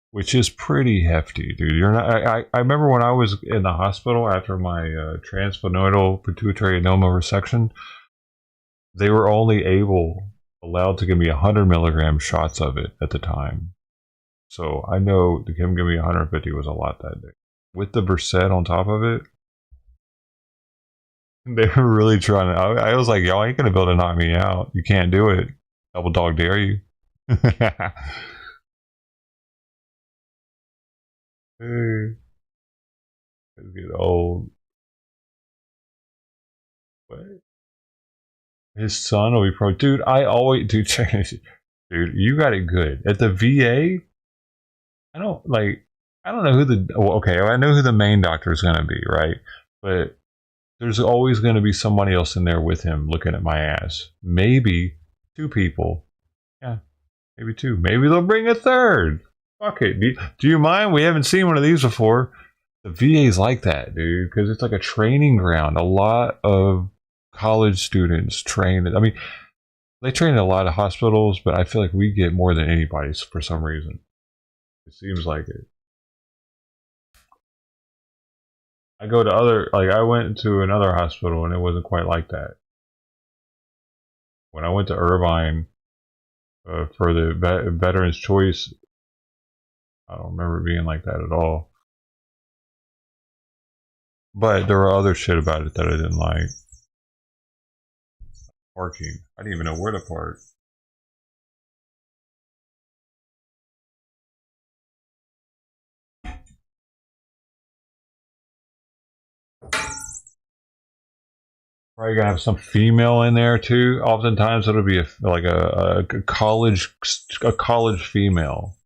which is pretty hefty, dude. You're not. I remember when I was in the hospital after my transsphenoidal pituitary adenoma resection, they were only allowed to give me 100 milligram shots of it at the time. So I know him giving me 150 was a lot that day. With the Versed on top of it, they were really trying to. I was like, y'all ain't gonna be able to knock me out. You can't do it. Double dog dare you. Hey, it's get old. What? His son will be pro. Dude, I always. Dude, check this. Dude, you got it good. At the VA, I don't like. I don't know who the. Well, okay, I know who the main doctor is gonna be, right? But there's always going to be somebody else in there with him looking at my ass. Maybe two people. Yeah, maybe two. Maybe they'll bring a third. Fuck it. Do you mind? We haven't seen one of these before. The VA's like that, dude, because it's like a training ground. A lot of college students train. I mean, they train in a lot of hospitals, but I feel like we get more than anybody for some reason. It seems like it. I go to I went to another hospital and it wasn't quite like that. When I went to Irvine for the Veterans Choice, I don't remember it being like that at all. But there were other shit about it that I didn't like. Parking. I didn't even know where to park. Probably gonna have some female in there too. Oftentimes it'll be a college female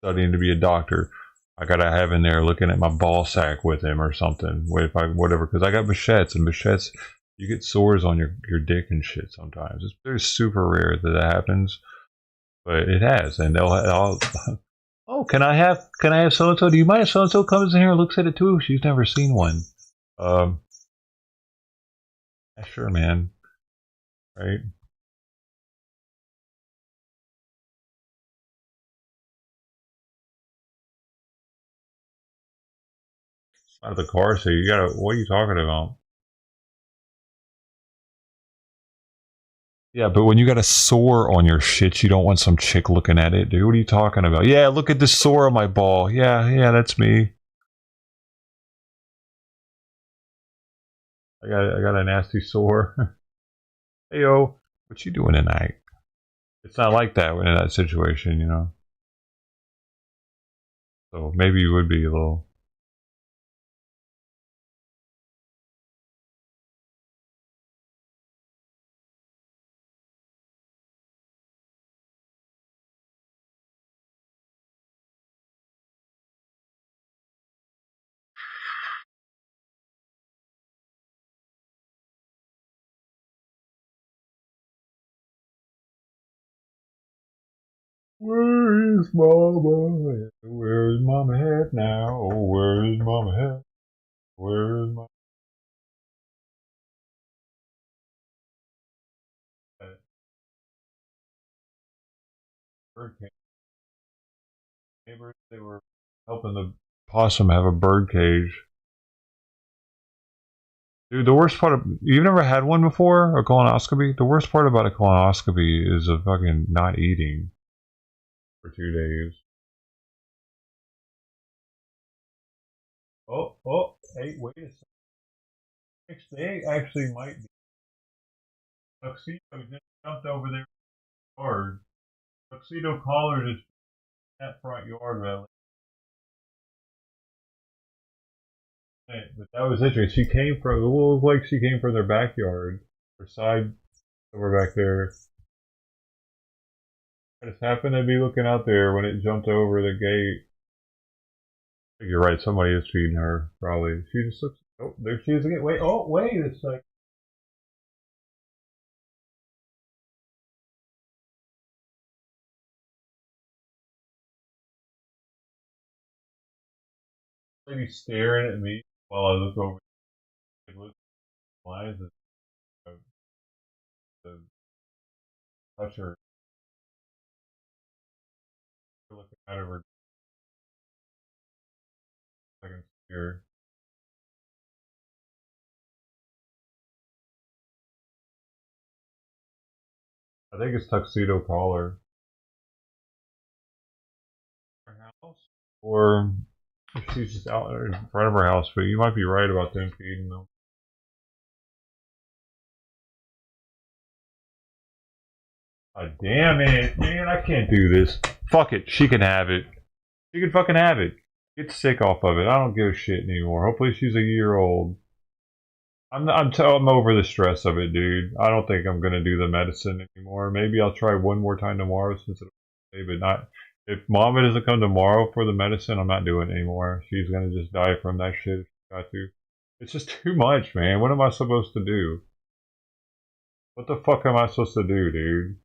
studying to be a doctor. I gotta have in there looking at my ball sack with him or something. If I whatever, because I got machettes and machettes. You get sores on your dick and shit sometimes. It's very super rare that happens, but it has, and I'll oh, can I have so and so? Do you mind if so and so comes in here and looks at it too? She's never seen one. Um, yeah, sure, man. Right? Out of the car, so you gotta. What are you talking about? Yeah, but when you got a sore on your shit, you don't want some chick looking at it, dude. What are you talking about? Yeah, look at this sore on my ball. Yeah, yeah, that's me. I got a nasty sore. Hey yo, what you doing tonight? It's not like that in that situation, you know. So maybe you would be a little. Where is Mama? Where is Mama at now? Oh, where is Mama at? Where is Mama at? Hurricane neighbors, they were helping the possum have a bird cage. Dude, the worst part of you've never had one before, a colonoscopy. The worst part about a colonoscopy is a fucking not eating for 2 days. Oh, oh, hey, wait a second. Next day actually might be. Tuxedo just jumped over their yard. Tuxedo collared his that front yard rally. But that was interesting. She came from it looked like she came from their backyard. Her side over back there. I just happened to be looking out there when it jumped over the gate. I think you're right, somebody is feeding her, probably. She just looks oh, there she is again. Wait, oh wait a second. Lady staring at me while I look over the lines and the touch her looking out of her second here. I think it's tuxedo collar. Her house? Or if she's just out in front of her house, but you might be right about them feeding them. God damn it, man, I can't do this. Fuck it, she can have it. She can fucking have it. Get sick off of it. I don't give a shit anymore. Hopefully she's a year old. I'm over the stress of it, dude. I don't think I'm gonna do the medicine anymore. Maybe I'll try one more time tomorrow since it's okay, but not if Mama doesn't come tomorrow for the medicine, I'm not doing it anymore. She's gonna just die from that shit if she got to. It's just too much, man. What am I supposed to do? What the fuck am I supposed to do, dude?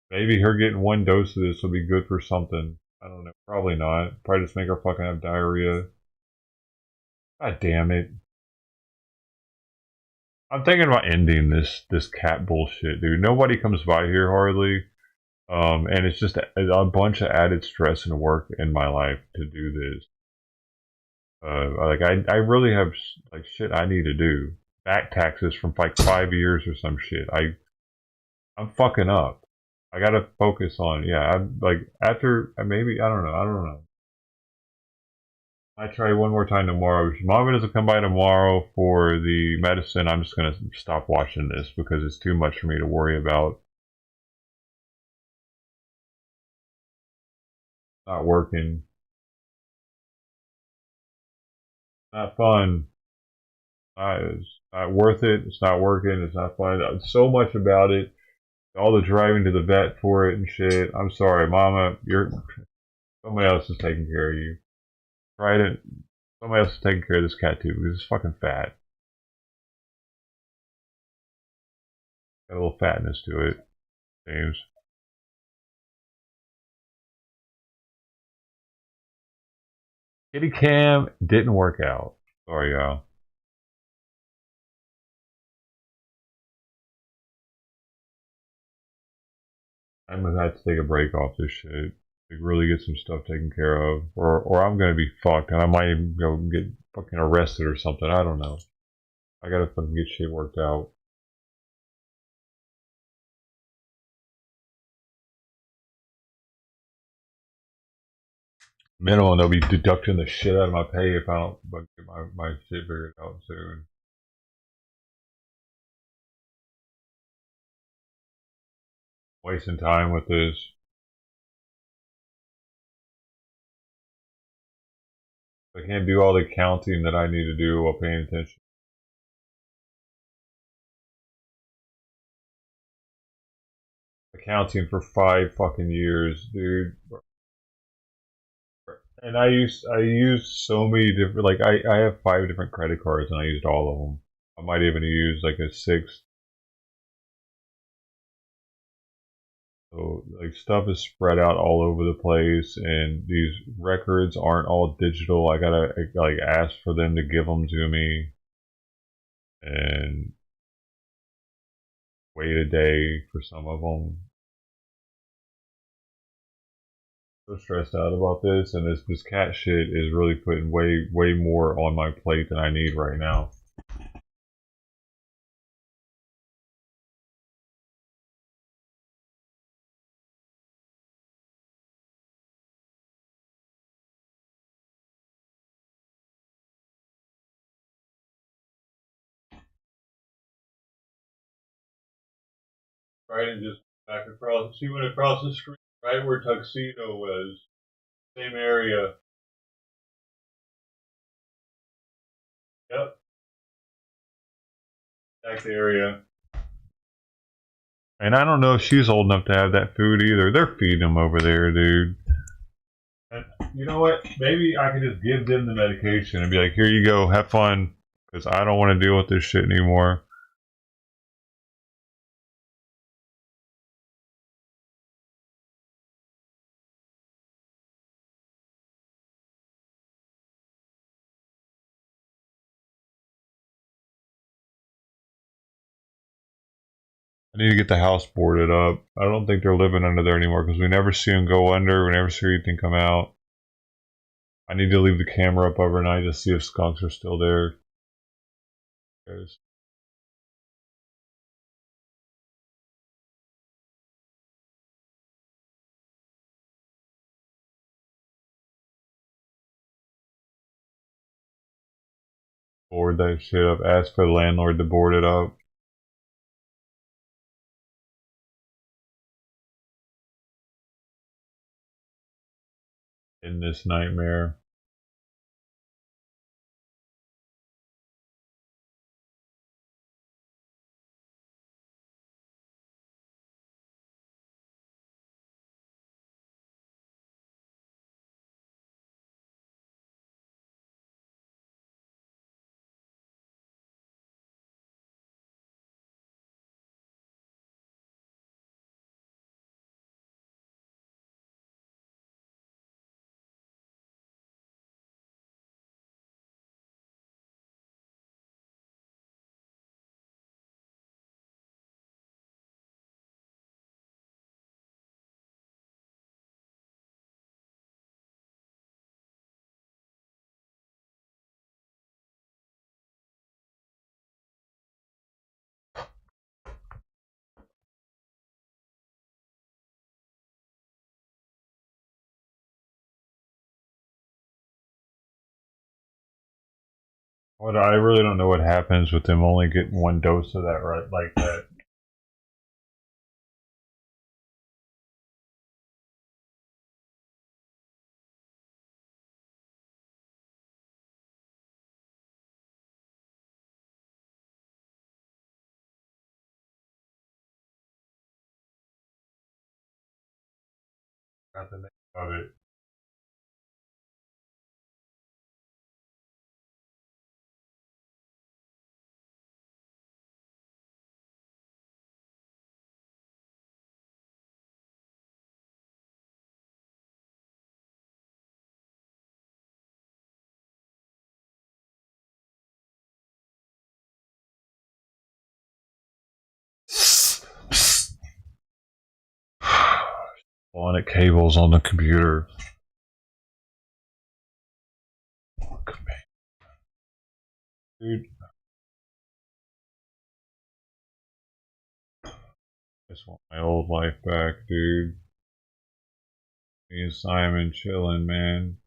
Maybe her getting one dose of this will be good for something. I don't know. Probably not. Probably just make her fucking have diarrhea. God damn it. I'm thinking about ending this cat bullshit, dude. Nobody comes by here hardly. And it's just a bunch of added stress and work in my life to do this. I really have like shit I need to do. Back taxes from like 5 years or some shit. I'm fucking up. I gotta focus on yeah. I'm like after maybe I don't know. I try one more time tomorrow. If Mama doesn't come by tomorrow for the medicine, I'm just gonna stop watching this because it's too much for me to worry about. Not working. Not fun. It's not worth it. It's not working. It's not fun. So much about it. All the driving to the vet for it and shit. I'm sorry, Mama. You're somebody else is taking care of you. Right? It. Somebody else is taking care of this cat too because it's fucking fat. Got a little fatness to it, James. Kitty cam didn't work out. Sorry, y'all. I'm gonna have to take a break off this shit. Like really get some stuff taken care of, or I'm gonna be fucked, and I might even go get fucking arrested or something. I don't know. I gotta fucking get shit worked out. Minimum, they'll be deducting the shit out of my pay if I don't get my shit figured out soon. Wasting time with this. I can't do all the counting that I need to do while paying attention. Accounting for 5 fucking years, dude. And I used so many different I have 5 different credit cards and I used all of them. I might even use like a sixth. So like stuff is spread out all over the place, and these records aren't all digital. I gotta like ask for them to give them to me, and wait a day for some of them. So stressed out about this, and this cat shit is really putting way more on my plate than I need right now. Right, and just back across. She went across the street, right where Tuxedo was, same area. Yep, exact area. And I don't know if she's old enough to have that food either. They're feeding them over there, dude. And you know what? Maybe I could just give them the medication and be like, "Here you go, have fun," because I don't want to deal with this shit anymore. I need to get the house boarded up. I don't think they're living under there anymore because we never see them go under. We never see anything come out. I need to leave the camera up overnight to see if skunks are still there. Because board that shit up. Ask for the landlord to board it up. In this nightmare. What I really don't know what happens with them only getting one dose of that right like that. Got the name of it. Sonic cables on the computer. Fuck me. Dude, I just want my old life back, dude. Me and Simon chilling, man.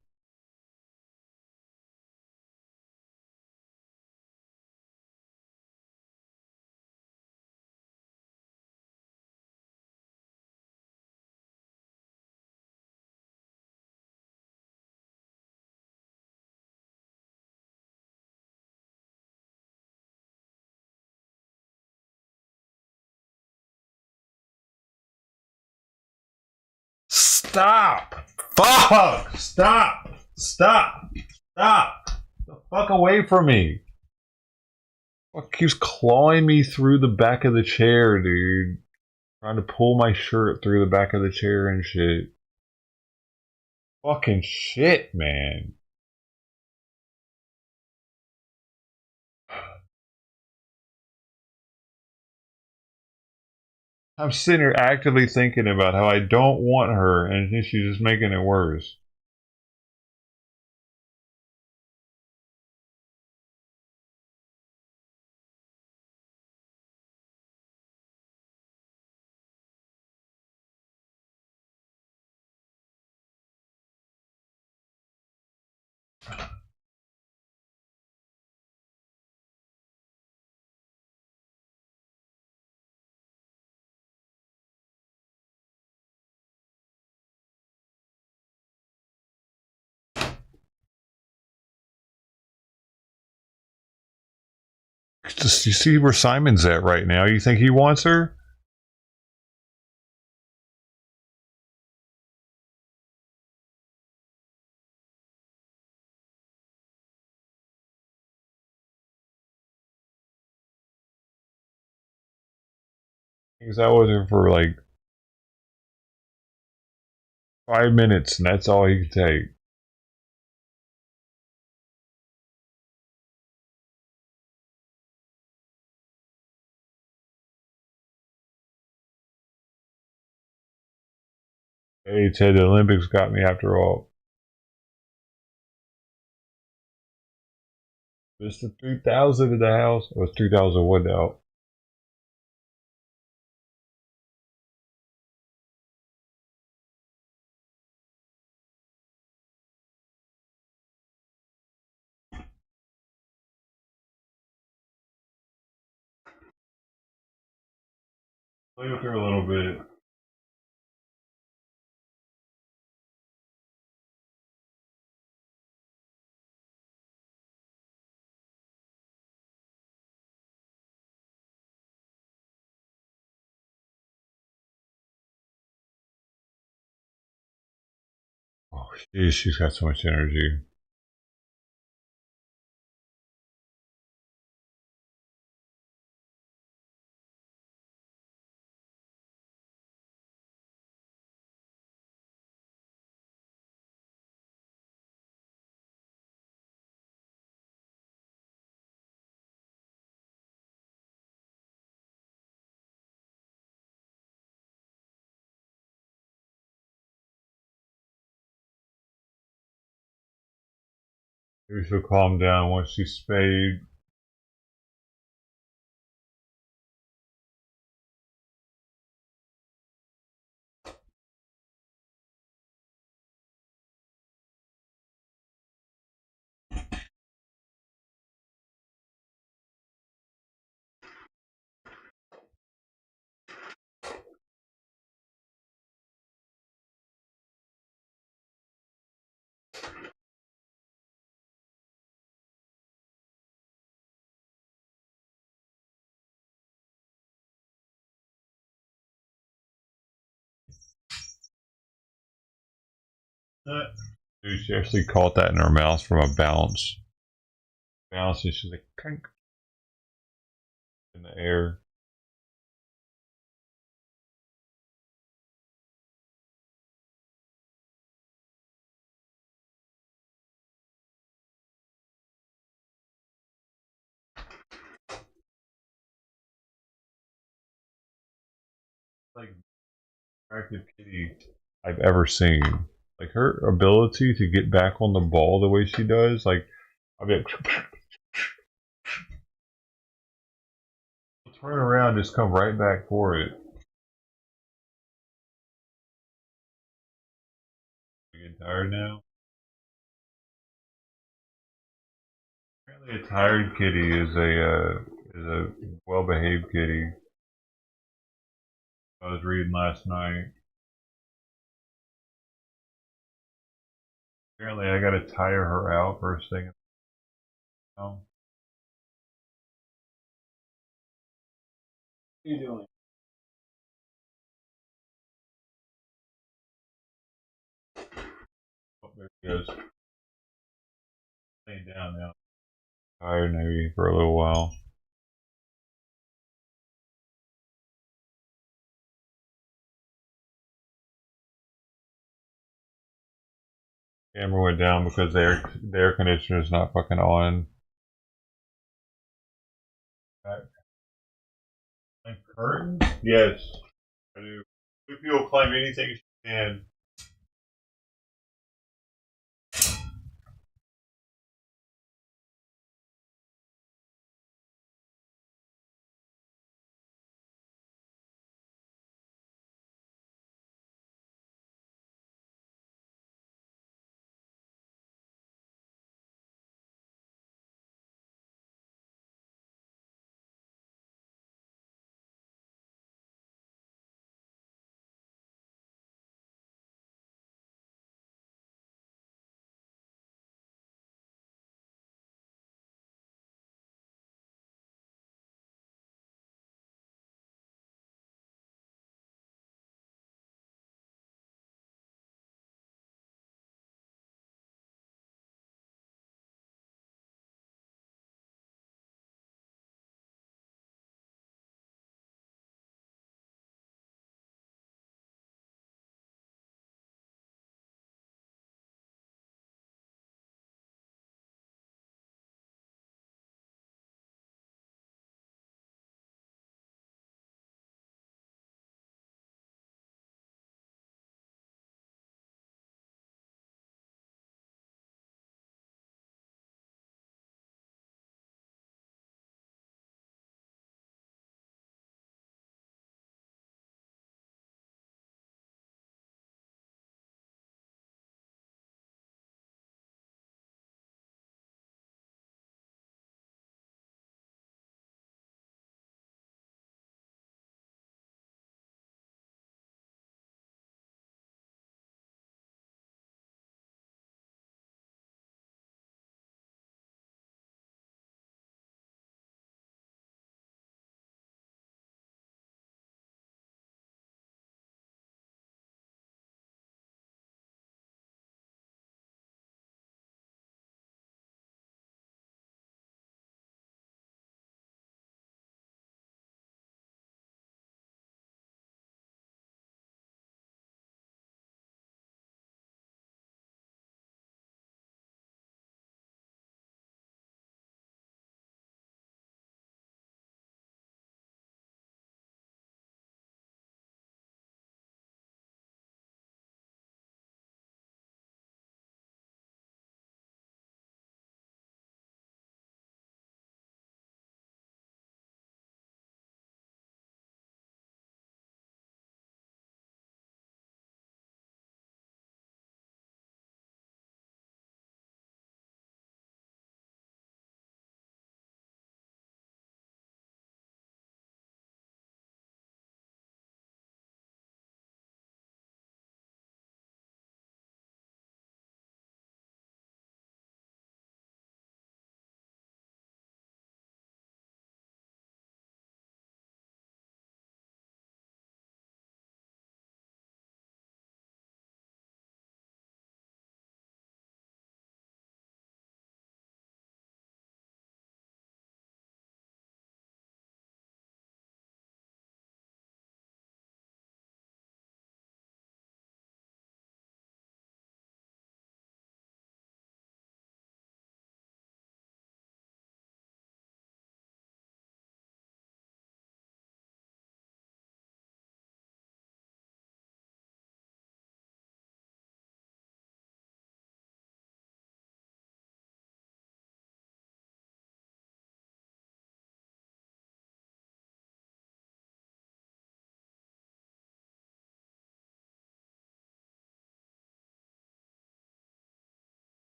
Stop! Fuck! Stop! Stop! Stop! The fuck away from me! Fuck keeps clawing me through the back of the chair, dude. Trying to pull my shirt through the back of the chair and shit. Fucking shit, man. I'm sitting here actively thinking about how I don't want her, and she's just making it worse. Just, you see where Simon's at right now? You think he wants her? Because I was here for like 5 minutes, and that's all he could take. Hey, Ted, the Olympics got me after all. Mr. 3000 in the house. It was 3001 now. Play with her a little bit. Oh, she's got so much energy. Maybe she'll calm down once she's spayed. Dude, she actually caught that in her mouth from a bounce. Bounce, and she's like, "Kink," in the air. Like, active kitty I've ever seen. Like, her ability to get back on the ball the way she does, like, I'll be like, turn around, just come right back for it. You getting tired now? Apparently, a tired kitty is a well-behaved kitty. I was reading last night. Apparently, I got to tire her out first thing. What are you doing? Oh, there she goes. Laying down now. Tired maybe for a little while. Camera went down because the air conditioner is not fucking on. Like curtains? Yes, I do. If you'll climb anything you can.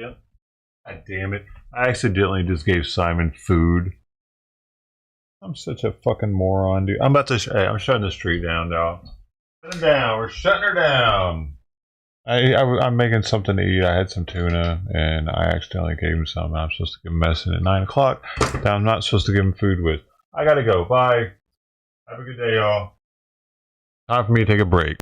Yeah. God damn it. I accidentally just gave Simon food. I'm such a fucking moron, dude. I'm about to. Hey, I'm shutting the street down, dog. Shut her down. We're shutting her down. I'm making something to eat. I had some tuna, and I accidentally gave him some. I'm supposed to give him medicine at 9 o'clock that I'm not supposed to give him food with. I gotta go. Bye. Have a good day, y'all. Time for me to take a break.